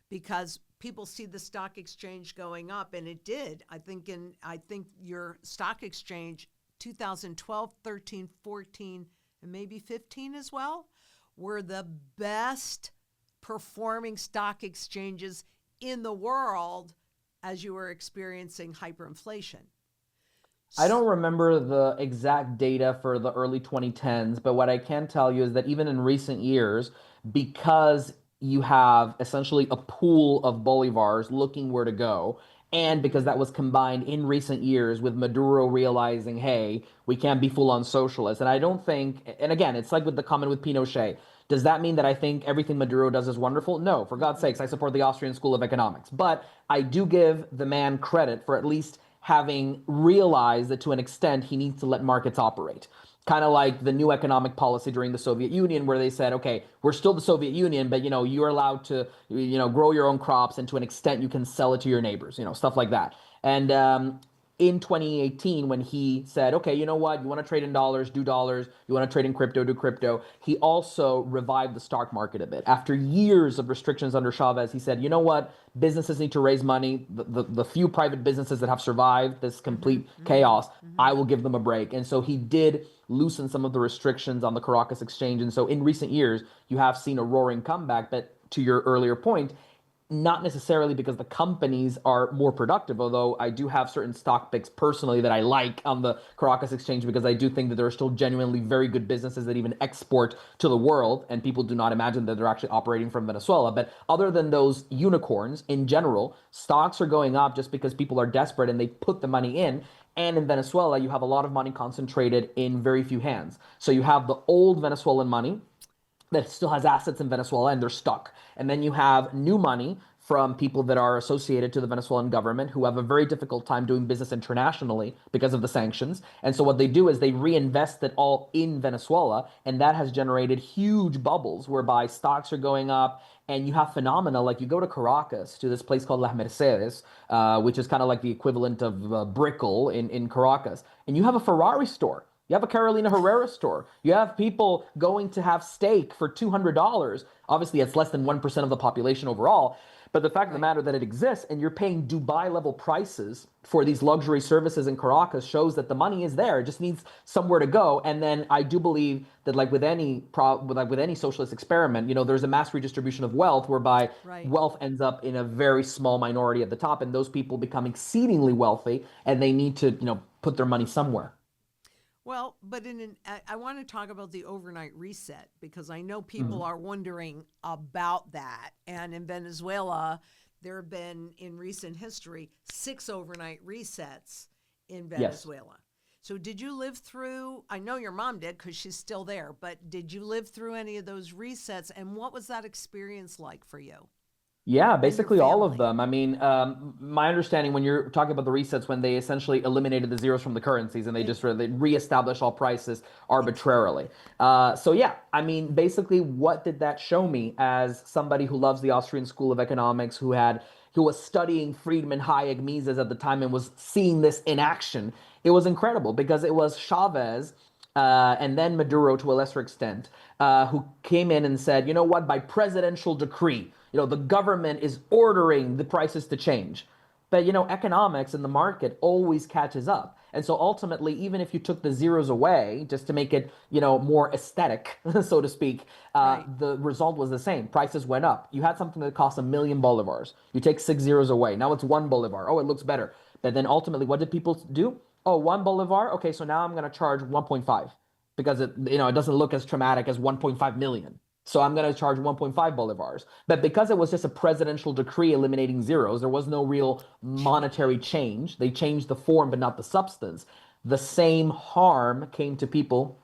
Because people see the stock exchange going up, and it did. I think your stock exchange 2012, 13, 14, and maybe 15 as well were the best performing stock exchanges in the world as you were experiencing hyperinflation. I don't remember the exact data for the early 2010s, but what I can tell you is that even in recent years, because you have essentially a pool of bolivars looking where to go, and because Mm-hmm. that was combined in recent years with Maduro realizing, hey, we can't be full on socialists. And I don't think, and again, it's like with the comment with Pinochet. Does that mean that I think everything Maduro does is wonderful? No, for God's sakes, I Mm-mm. support the Austrian School of Economics. But I do give the man credit for at least having realized that to an extent he needs to let markets operate. kind of like the new economic policy during the Soviet Union, where they said, okay, we're still the Soviet Union, but you're allowed to grow your own crops, and to an extent you can sell it to your neighbors, stuff like that. And in 2018, when he said, okay, you know what, you want to trade in dollars, do dollars, you want to trade in crypto, do crypto, he also revived the stock market a bit. After years of restrictions under Chavez, he said, you know what, businesses need to raise money. The few private businesses that have survived this complete chaos, I will give them a break. And so he did loosen some of the restrictions on the Caracas exchange. And so in recent years, you have seen a roaring comeback. But to your earlier point, not necessarily because the companies are more productive, although I do have certain stock picks personally that I like on the Caracas exchange, because I do think that there are still genuinely very good businesses that even export to the world, and people do not imagine that they're actually operating from Venezuela. But other than those unicorns, in general, stocks are going up just because people are desperate and they put the money in. And in Venezuela, you have a lot of money concentrated in very few hands. So you have the old Venezuelan money that still has assets in Venezuela and they're stuck. And then you have new money from people that are associated to the Venezuelan government who have a very difficult time doing business internationally because of the sanctions. And so what they do is they reinvest it all in Venezuela, and that has generated huge bubbles whereby stocks are going up. And you have phenomena like, you go to Caracas, to this place called Las Mercedes, which is kind of like the equivalent of Brickell in Caracas, and you have a Ferrari store. You have a Carolina Herrera store. You have people going to have steak for $200. Obviously, it's less than 1% of the population overall. But the fact of the matter that it exists, and you're paying Dubai level prices for these luxury services in Caracas, shows that the money is there. It just needs somewhere to go. And then I do believe that, like with any socialist experiment, there's a mass redistribution of wealth, whereby wealth ends up in a very small minority at the top, and those people become exceedingly wealthy, and they need to put their money somewhere. Well, but I want to talk about the overnight reset, because I know people are wondering about that. And in Venezuela, there have been, in recent history, 6 overnight resets in Venezuela. Yes. So did you live through, I know your mom did because she's still there, but did you live through any of those resets? And what was that experience like for you? Yeah, basically all of them. I mean, my understanding, when you're talking about the resets, when they essentially eliminated the zeros from the currencies and they just they reestablished all prices arbitrarily. So yeah, I mean, basically, what did that show me as somebody who loves the Austrian School of Economics, who was studying Friedman, Hayek, Mises at the time, and was seeing this in action? It was incredible, because it was Chavez and then Maduro, to a lesser extent, who came in and said, you know what, by presidential decree, the government is ordering the prices to change. But, economics and the market always catches up. And so ultimately, even if you took the zeros away just to make it, more aesthetic, so to speak, the result was the same. Prices went up. You had something that cost 1,000,000 bolivars. You take 6 zeros away. Now it's 1 bolivar. Oh, it looks better. But then ultimately, what did people do? Oh, 1 bolivar. Okay, so now I'm going to charge 1.5, because it doesn't look as traumatic as 1.5 million. So I'm going to charge 1.5 bolivars. But because it was just a presidential decree eliminating zeros, there was no real monetary change. They changed the form, but not the substance. The same harm came to people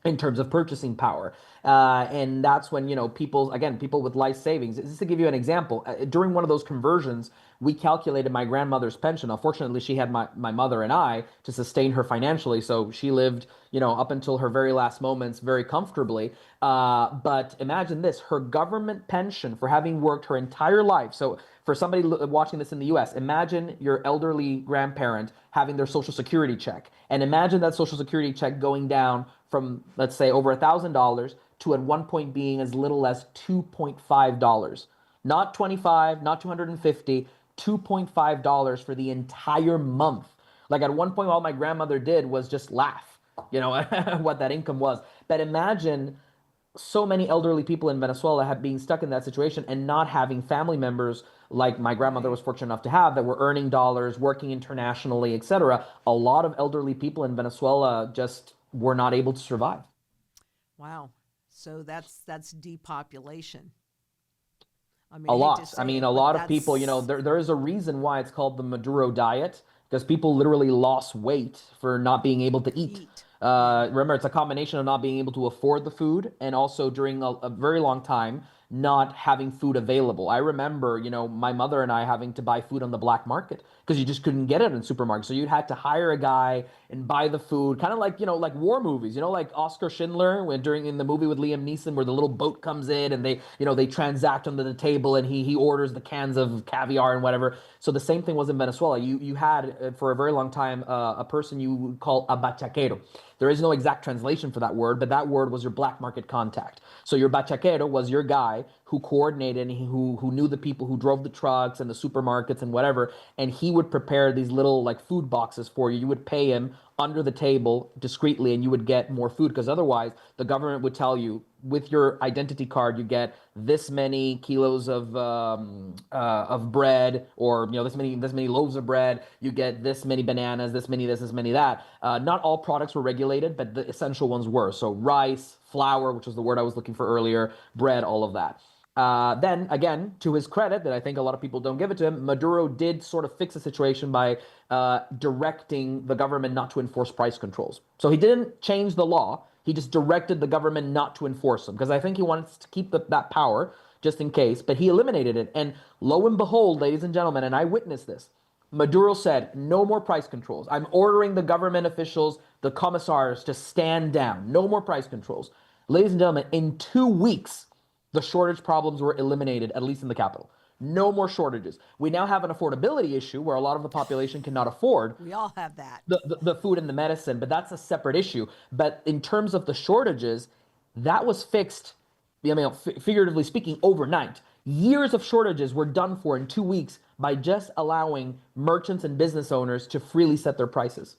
in terms of purchasing power. And that's when, people with life savings. Just to give you an example, during one of those conversions, we calculated my grandmother's pension. Unfortunately, she had my mother and I to sustain her financially. So she lived, up until her very last moments very comfortably. But imagine this, her government pension for having worked her entire life. So for somebody watching this in the US, imagine your elderly grandparent having their Social Security check. And imagine that Social Security check going down from, let's say, over $1,000 to at one point being as little as $2.5. Not 25, not 250, $2.5 for the entire month. Like, at one point, all my grandmother did was just laugh, what that income was. But imagine so many elderly people in Venezuela have been stuck in that situation and not having family members like my grandmother was fortunate enough to have, that were earning dollars, working internationally, etc. A lot of elderly people in Venezuela just were not able to survive. Wow. So that's depopulation. I mean, A I hate to lot. say I mean, it, a but lot of people, there is a reason why it's called the Maduro diet, because people literally lost weight for not being able to eat. Remember, it's a combination of not being able to afford the food, and also during a very long time, not having food available. I remember, my mother and I having to buy food on the black market because you just couldn't get it in supermarkets. So you had to hire a guy and buy the food, kind of like, like war movies, like Oscar Schindler when during in the movie with Liam Neeson where the little boat comes in and they transact under the table and he orders the cans of caviar and whatever. So the same thing was in Venezuela. You had for a very long time a person you would call a bachaquero. There is no exact translation for that word, but that word was your black market contact. So your bachaquero was your guy who coordinated and who knew the people who drove the trucks and the supermarkets and whatever, and he would prepare these little like food boxes for you. You would pay him under the table discreetly, and you would get more food because otherwise the government would tell you with your identity card you get this many kilos of bread, or this many loaves of bread. You get this many bananas, this many that. Not all products were regulated, but the essential ones were. So rice, flour, which was the word I was looking for earlier, bread, all of that. Then again, to his credit, that I think a lot of people don't give it to him, Maduro did sort of fix the situation by directing the government not to enforce price controls. So he didn't change the law. He just directed the government not to enforce them because I think he wants to keep that power just in case, but he eliminated it. And lo and behold, ladies and gentlemen, and I witnessed this, Maduro said, no more price controls. I'm ordering the government officials, the commissars, to stand down. No more price controls. Ladies and gentlemen, in 2 weeks, the shortage problems were eliminated, at least in the capital. No more shortages. We now have an affordability issue where a lot of the population cannot afford We all have that. the food and the medicine, but that's a separate issue. But in terms of the shortages, that was fixed, figuratively speaking, overnight. Years of shortages were done for in 2 weeks by just allowing merchants and business owners to freely set their prices.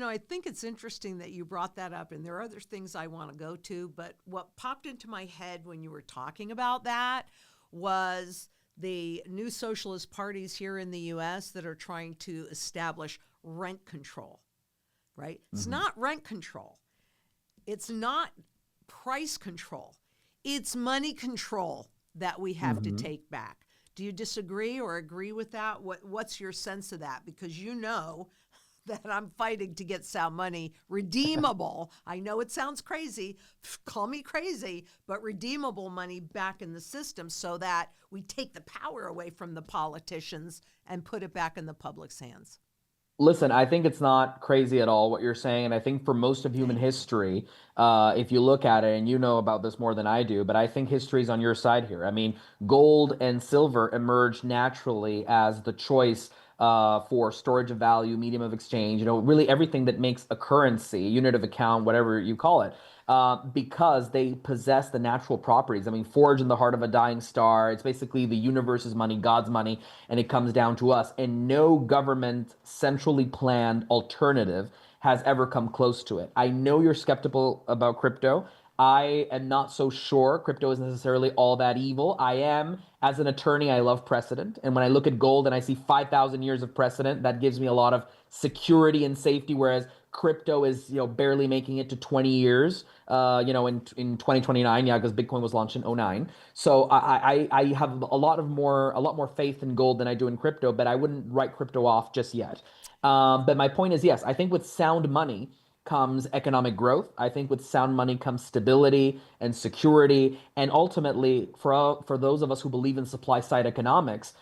I think it's interesting that you brought that up, and there are other things I want to go to, but what popped into my head when you were talking about that was the new socialist parties here in the U.S. that are trying to establish rent control, right? It's not rent control. It's not price control. It's money control that we have to take back. Do you disagree or agree with that? What's your sense of that? Because that I'm fighting to get sound money redeemable. I know it sounds crazy. Call me crazy, but redeemable money back in the system so that we take the power away from the politicians and put it back in the public's hands. Listen, I think it's not crazy at all what you're saying. And I think for most of human history, if you look at it, and you know about this more than I do, but I think history's on your side here. I mean, gold and silver emerged naturally as the choice for storage of value, medium of exchange, really everything that makes a currency, unit of account, whatever you call it, because they possess the natural properties. I mean, forged in the heart of a dying star, it's basically the universe's money, God's money, and it comes down to us. And no government centrally planned alternative has ever come close to it. I know you're skeptical about crypto. I am not so sure crypto is necessarily all that evil. I am, as an attorney, I love precedent. And when I look at gold and I see 5,000 years of precedent, that gives me a lot of security and safety, whereas crypto is, barely making it to 20 years, in 2029, yeah, because Bitcoin was launched in '09. So I have a lot more faith in gold than I do in crypto, but I wouldn't write crypto off just yet. But my point is, yes, I think with sound money comes economic growth. I think with sound money comes stability and security. And ultimately, for those of us who believe in supply side economics,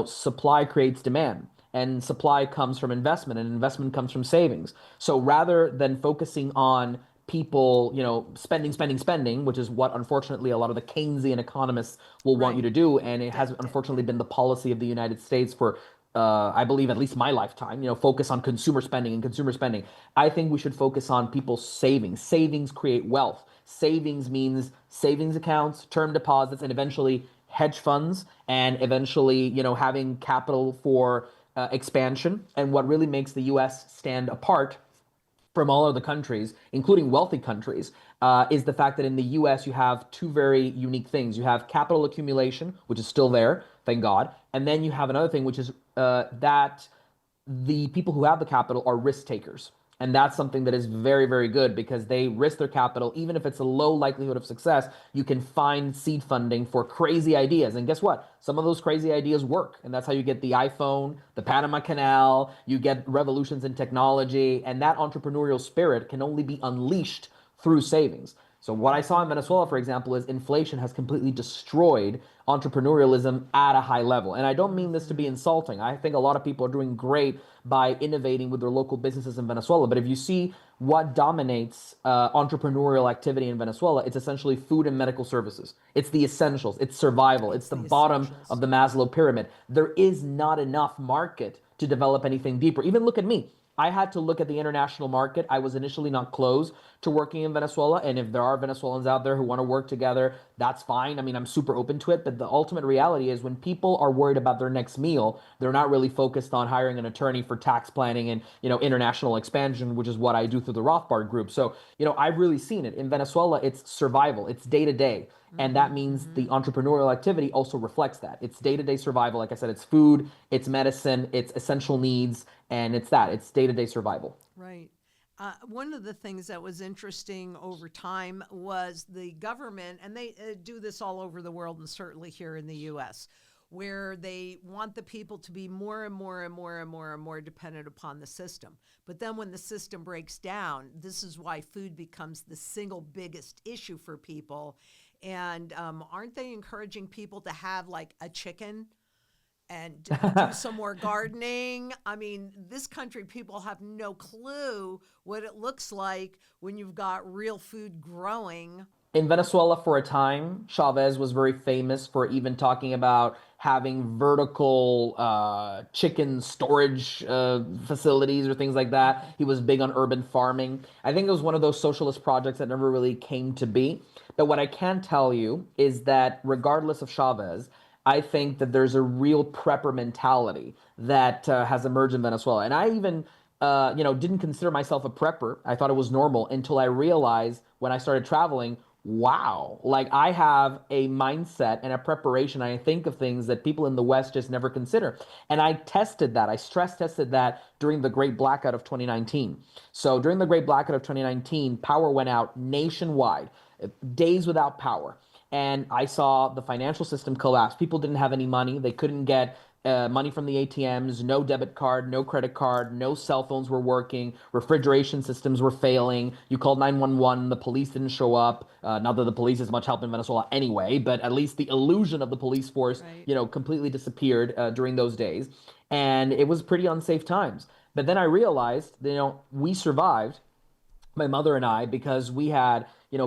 supply creates demand. And supply comes from investment, and investment comes from savings. So rather than focusing on people, spending, which is what unfortunately a lot of the Keynesian economists will want you to do, and it has unfortunately been the policy of the United States for I believe at least my lifetime, focus on consumer spending and consumer spending. I think we should focus on people's savings. Savings create wealth. Savings means savings accounts, term deposits, and eventually hedge funds, and eventually, having capital for expansion. And what really makes the U.S. stand apart from all other countries, including wealthy countries, is the fact that in the US you have two very unique things. You have capital accumulation, which is still there, thank God. And then you have another thing, which is that the people who have the capital are risk takers. And that's something that is very, very good because they risk their capital. Even if it's a low likelihood of success, you can find seed funding for crazy ideas. And guess what? Some of those crazy ideas work. And that's how you get the iPhone, the Panama Canal, you get revolutions in technology. And that entrepreneurial spirit can only be unleashed through savings. So what I saw in Venezuela, for example, is inflation has completely destroyed entrepreneurialism at a high level. And I don't mean this to be insulting. I think a lot of people are doing great by innovating with their local businesses in Venezuela. But if you see what dominates entrepreneurial activity in Venezuela, it's essentially food and medical services. It's the essentials. It's survival. It's It's the the bottom of essentials. the Maslow pyramid. There is not enough market to develop anything deeper. Even look at me. I had to look at the international market. I was initially not closed to working in Venezuela. And if there are Venezuelans out there who want to work together, that's fine. I mean, I'm super open to it. But the ultimate reality is when people are worried about their next meal, they're not really focused on hiring an attorney for tax planning and, international expansion, which is what I do through the Rothbard Group. So, I've really seen it. In Venezuela, it's survival, it's day to day. And that means the entrepreneurial activity also reflects that. It's day to day survival. Like I said, it's food, it's medicine, it's essential needs, and it's day to day survival. Right. One of the things that was interesting over time was the government, and they do this all over the world and certainly here in the US, where they want the people to be more and more and more and more and more dependent upon the system. But then when the system breaks down, this is why food becomes the single biggest issue for people. And aren't they encouraging people to have like a chicken and do some more gardening? I mean, this country, people have no clue what it looks like when you've got real food growing. In Venezuela, for a time, Chavez was very famous for even talking about having vertical chicken storage facilities or things like that. He was big on urban farming. I think it was one of those socialist projects that never really came to be. But what I can tell you is that regardless of Chavez, I think that there's a real prepper mentality that has emerged in Venezuela. And I even, didn't consider myself a prepper. I thought it was normal until I realized when I started traveling, wow, like I have a mindset and a preparation. I think of things that people in the West just never consider. And I tested that. I stress tested that during the Great Blackout of 2019. So during the Great Blackout of 2019, power went out nationwide, days without power. And I saw the financial system collapse. People didn't have any money. They couldn't get money from the ATMs, no debit card, no credit card, no cell phones were working, refrigeration systems were failing. You called 911, the police didn't show up. Not that the police is much help in Venezuela anyway, but at least the illusion of the police force, Right. completely disappeared during those days. And it was pretty unsafe times. But then I realized, we survived, my mother and I, because we had,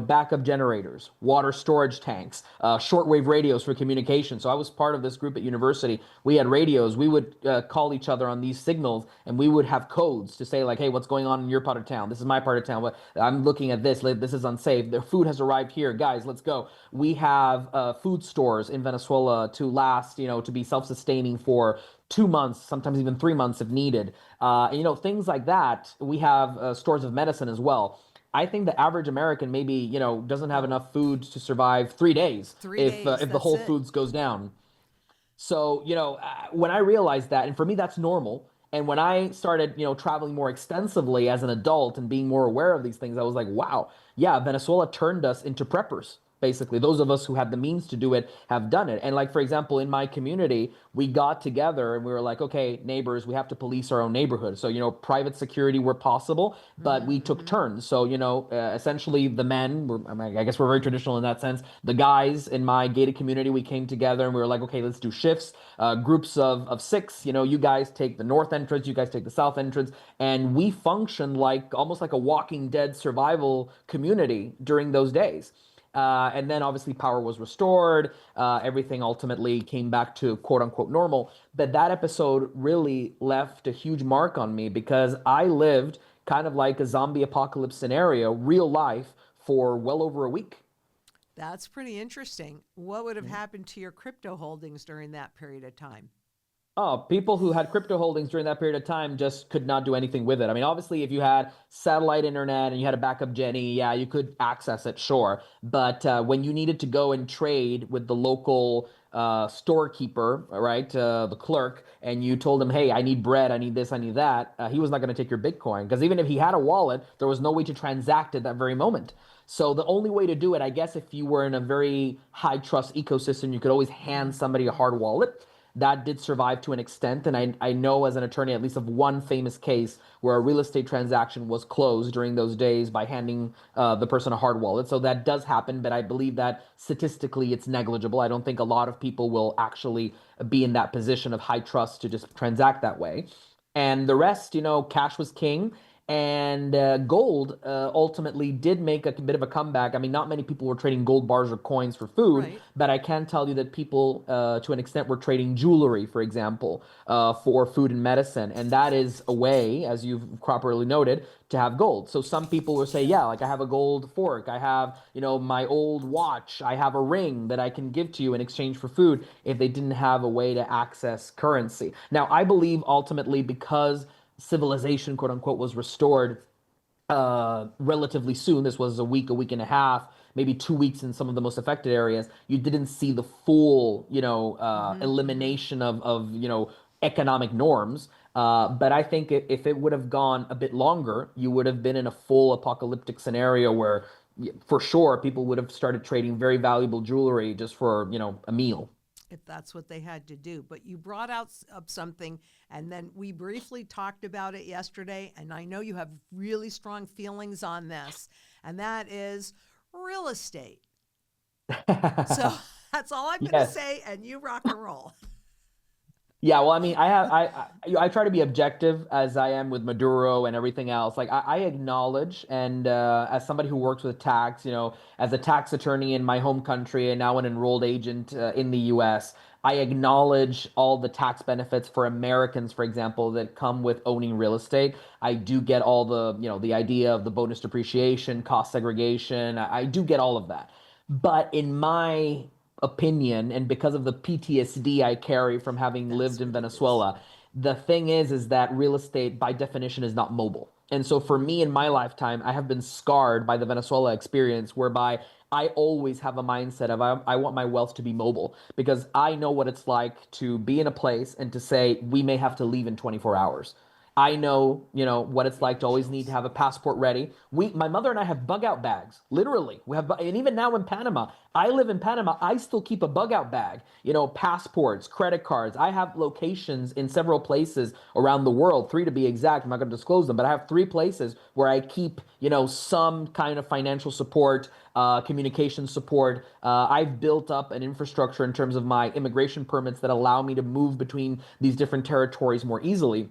backup generators, water storage tanks, shortwave radios for communication. So I was part of this group at university. We had radios. We would call each other on these signals, and we would have codes to say like, "Hey, what's going on in your part of town? This is my part of town. I'm looking at this. This is unsafe. The food has arrived here, guys. Let's go." We have food stores in Venezuela to last, to be self-sustaining for 2 months, sometimes even 3 months if needed. Things like that. We have stores of medicine as well. I think the average American maybe, doesn't have enough food to survive 3 days Three if days, if the that's Whole it. Foods goes down. So, when I realized that, and for me, that's normal. And when I started, traveling more extensively as an adult and being more aware of these things, I was like, wow, yeah, Venezuela turned us into preppers. Basically, those of us who had the means to do it have done it. And like, for example, in my community, we got together and we were like, okay, neighbors, we have to police our own neighborhood. So, private security where possible, but we took turns. So, essentially the men were, I mean, I guess we're very traditional in that sense. The guys in my gated community, we came together and we were like, okay, let's do shifts, groups of six. You guys take the north entrance, you guys take the south entrance. And we functioned like almost like a Walking Dead survival community during those days. And then obviously power was restored. Everything ultimately came back to quote unquote normal. But that episode really left a huge mark on me because I lived kind of like a zombie apocalypse scenario, real life, for well over a week. That's pretty interesting. What would have happened to your crypto holdings during that period of time? Oh, people who had crypto holdings during that period of time just could not do anything with it. I mean, obviously, if you had satellite internet and you had a backup Jenny, yeah, you could access it, sure. But when you needed to go and trade with the local storekeeper, right, the clerk, and you told him, hey, I need bread, I need this, I need that, he was not going to take your Bitcoin because even if he had a wallet, there was no way to transact at that very moment. So the only way to do it, I guess, if you were in a very high trust ecosystem, you could always hand somebody a hard wallet. that did survive to an extent. And I know as an attorney at least of one famous case where a real estate transaction was closed during those days by handing the person a hard wallet. So that does happen, but I believe that statistically it's negligible. I don't think a lot of people will actually be in that position of high trust to just transact that way. And the rest, cash was king. And gold ultimately did make a bit of a comeback. I mean, not many people were trading gold bars or coins for food, Right. but I can tell you that people, to an extent, were trading jewelry, for example, for food and medicine. And that is a way, as you've properly noted, to have gold. So some people will say, yeah, like I have a gold fork, I have, my old watch, I have a ring that I can give to you in exchange for food if they didn't have a way to access currency. Now, I believe ultimately because civilization, quote unquote, was restored relatively soon. This was a week and a half, maybe 2 weeks in some of the most affected areas. You didn't see the full, elimination of economic norms. But I think if it would have gone a bit longer, you would have been in a full apocalyptic scenario where, for sure, people would have started trading very valuable jewelry just for, a meal. If that's what they had to do. But you brought out up something, and then we briefly talked about it yesterday, and I know you have really strong feelings on this, and that is real estate. So that's all I'm going to Yes. say, and you rock and roll. Yeah, well, I mean, I try to be objective as I am with Maduro and everything else. Like I acknowledge, and as somebody who works with tax, as a tax attorney in my home country and now an enrolled agent in the U.S., I acknowledge all the tax benefits for Americans, for example, that come with owning real estate. I do get all the, the idea of the bonus depreciation, cost segregation. I do get all of that. But in my opinion, and because of the PTSD I carry from having lived That's in what it is. Venezuela, the thing is that real estate by definition is not mobile. And so for me in my lifetime, I have been scarred by the Venezuela experience whereby I always have a mindset of I want my wealth to be mobile because I know what it's like to be in a place and to say we may have to leave in 24 hours. I know, what it's Give like me to always need to chills. have a passport ready. My mother and I have bug out bags, literally. And even now in Panama, I live in Panama. I still keep a bug out bag, passports, credit cards. I have locations in several places around the world, three to be exact. I'm not going to disclose them, but I have three places where I keep, some kind of financial support, communication support. I've built up an infrastructure in terms of my immigration permits that allow me to move between these different territories more easily.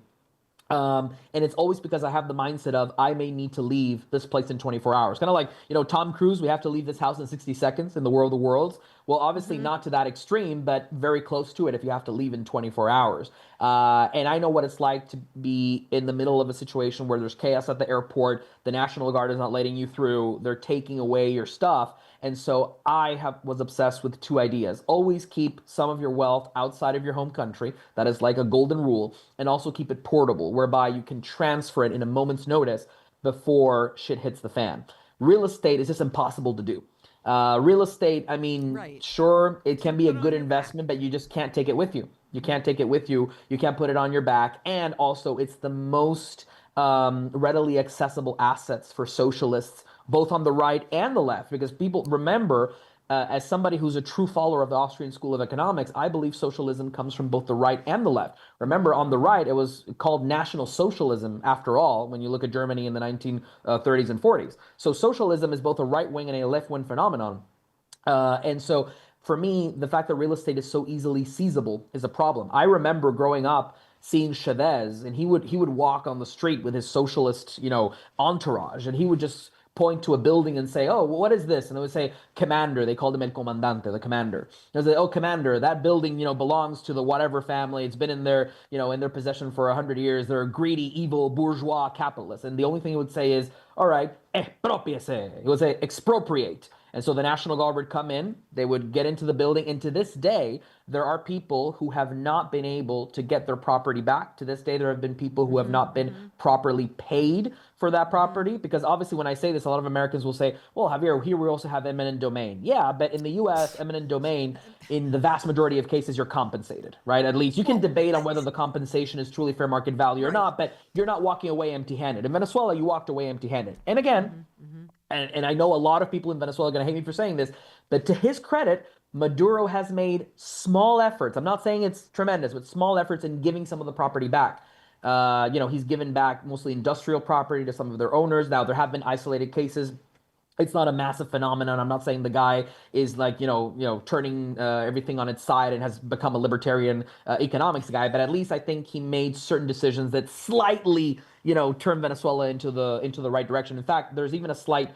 And it's always because I have the mindset of I may need to leave this place in 24 hours. Kind of like, Tom Cruise, we have to leave this house in 60 seconds in the World of Worlds. Well, obviously Mm-hmm. not to that extreme, but very close to it if you have to leave in 24 hours. And I know what it's like to be in the middle of a situation where there's chaos at the airport, the National Guard is not letting you through, they're taking away your stuff. And so was obsessed with two ideas. Always keep some of your wealth outside of your home country. That is like a golden rule. And also keep it portable, whereby you can transfer it in a moment's notice before shit hits the fan. Real estate is just impossible to do. Real estate, I mean, Right. sure, it can Can't be a put it good on your back. investment, but you just can't take it with you. You can't take it with you. You can't put it on your back. And also, it's the most readily accessible assets for socialists, both on the right and the left, because people remember. As somebody who's a true follower of the Austrian School of Economics, I believe socialism comes from both the right and the left. Remember, on the right, it was called National Socialism, after all, when you look at Germany in the 1930s and 40s. So socialism is both a right wing and a left wing phenomenon. And so for me, the fact that real estate is so easily seizable is a problem. I remember growing up seeing Chavez, and he would walk on the street with his socialist, entourage, and he would just point to a building and say, "Oh, what is this?" And they would say, "Commander." They called him El Comandante, the commander. They say, "Oh, Commander, that building, belongs to the whatever family. It's been in their possession for 100 years. They're greedy, evil, bourgeois capitalists." And the only thing he would say is, "All right, expropiese." He would say, "Expropriate." And so the National Guard would come in, they would get into the building, and to this day, there are people who have not been able to get their property back. To this day, there have been people who have Mm-hmm. not been Mm-hmm. properly paid for that Mm-hmm. property. Because obviously, when I say this, a lot of Americans will say, well, Javier, here we also have eminent domain. Yeah, but in the US, eminent domain, in the vast majority of cases, you're compensated, right? At least you can Well, debate on whether the compensation is truly fair market value or right. not, but you're not walking away empty handed. In Venezuela, you walked away empty handed. And again, Mm-hmm. Mm-hmm. and I know a lot of people in Venezuela are going to hate me for saying this, but to his credit, Maduro has made small efforts. I'm not saying it's tremendous, but small efforts in giving some of the property back. He's given back mostly industrial property to some of their owners. Now, there have been isolated cases. It's not a massive phenomenon. I'm not saying the guy is like, turning everything on its side and has become a libertarian economics guy, but at least I think he made certain decisions that slightly, turn Venezuela into the right direction. In fact, there's even a slight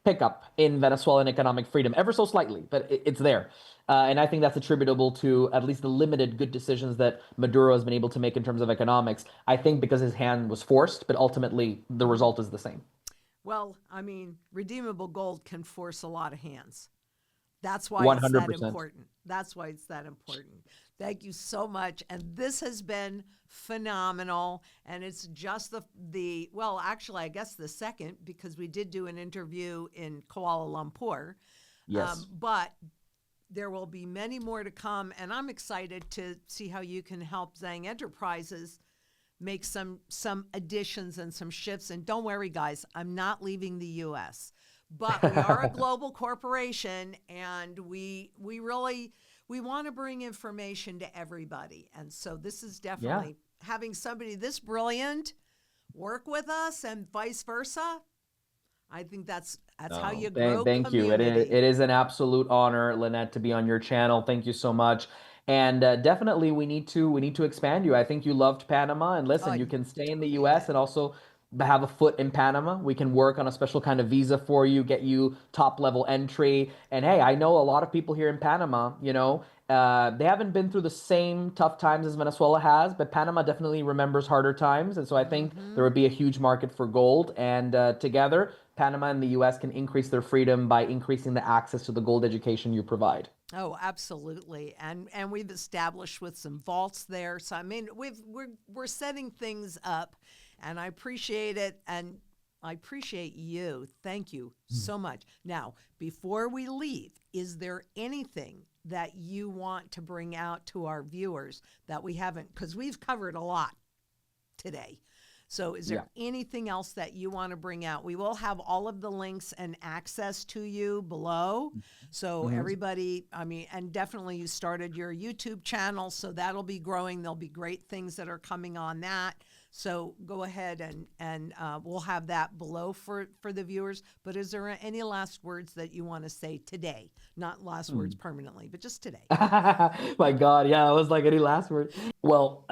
pickup in Venezuelan economic freedom, ever so slightly, but it's there. And I think that's attributable to at least the limited good decisions that Maduro has been able to make in terms of economics. I think because his hand was forced, but ultimately the result is the same. Well, I mean, redeemable gold can force a lot of hands. That's why it's that 100%. important. That's why it's that important. Thank you so much. And this has been phenomenal. And it's just well, actually, I guess the second, because we did do an interview in Kuala Lumpur. Yes. But there will be many more to come. And I'm excited to see how you can help Zang Enterprises make some additions and some shifts. And don't worry, guys, I'm not leaving the U.S., but we are a global corporation, and we want to bring information to everybody. And so this is definitely having somebody this brilliant work with us and vice versa. I think that's how you grow Thank you. community. It is an absolute honor, Lynette, to be on your channel. Thank you so much. And definitely, we need to expand you. I think you loved Panama, and listen, you can stay in the U.S. and also have a foot in Panama. We can work on a special kind of visa for you, get you top level entry. And hey, I know a lot of people here in Panama. They haven't been through the same tough times as Venezuela has, but Panama definitely remembers harder times. And so I think there would be a huge market for gold. And together, Panama and the U.S. can increase their freedom by increasing the access to the gold education you provide. Oh, absolutely. And we've established with some vaults there. So I mean, we're setting things up, and I appreciate it, and I appreciate you. Thank you so much. Now, before we leave, is there anything that you want to bring out to our viewers that we haven't, because we've covered a lot today. So is there anything else that you want to bring out? We will have all of the links and access to you below. So everybody, I mean, and definitely you started your YouTube channel, so that'll be growing. There'll be great things that are coming on that. So go ahead and we'll have that below for the viewers. But is there any last words that you want to say today? Not last words permanently, but just today. My God, yeah, I was like, any last word? Well,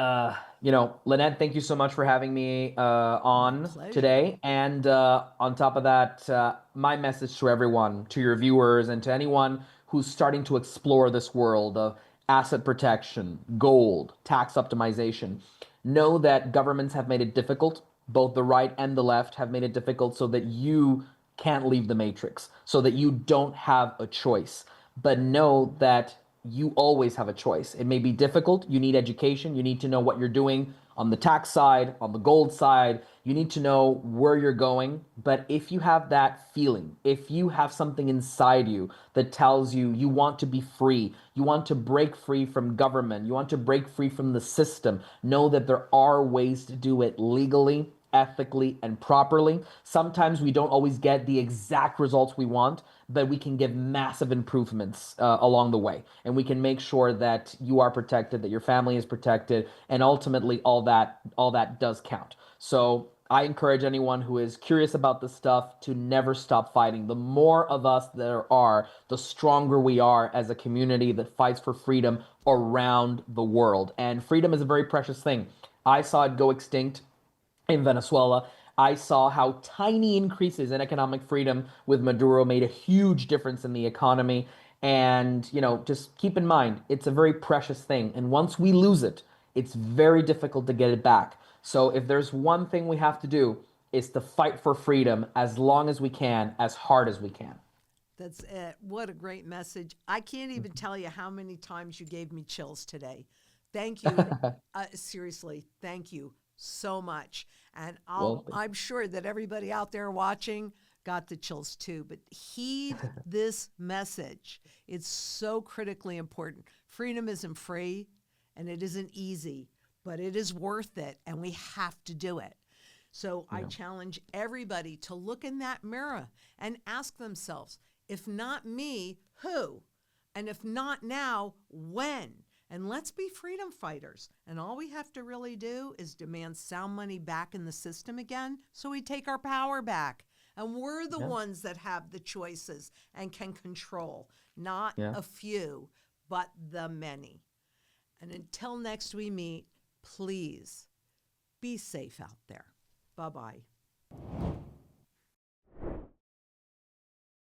Lynette, thank you so much for having me on today. And on top of that, my message to everyone, to your viewers, and to anyone who's starting to explore this world of asset protection, gold, tax optimization, know that governments have made it difficult. Both the right and the left have made it difficult so that you can't leave the matrix, so that you don't have a choice. But know that you always have a choice. It may be difficult. You need education. You need to know what you're doing on the tax side, on the gold side. You need to know where you're going. But if you have that feeling, if you have something inside you that tells you you want to be free, you want to break free from government, you want to break free from the system, know that there are ways to do it legally, ethically, and properly. Sometimes we don't always get the exact results we want, but we can give massive improvements along the way. And we can make sure that you are protected, that your family is protected, and ultimately all that does count. So I encourage anyone who is curious about this stuff to never stop fighting. The more of us there are, the stronger we are as a community that fights for freedom around the world. And freedom is a very precious thing. I saw it go extinct in Venezuela. I saw how tiny increases in economic freedom with Maduro made a huge difference in the economy. And, just keep in mind, it's a very precious thing. And once we lose it, it's very difficult to get it back. So if there's one thing we have to do, is to fight for freedom as long as we can, as hard as we can. That's it. What a great message. I can't even tell you how many times you gave me chills today. Thank you. Seriously, thank you so much. And I'm sure that everybody out there watching got the chills too. But heed this message. It's so critically important. Freedom isn't free and it isn't easy, but it is worth it, and we have to do it. So I challenge everybody to look in that mirror and ask themselves, if not me, who? And if not now, when? And let's be freedom fighters. And all we have to really do is demand sound money back in the system again so we take our power back. And we're the ones that have the choices and can control, not a few, but the many. And until next we meet, please be safe out there. Bye-bye.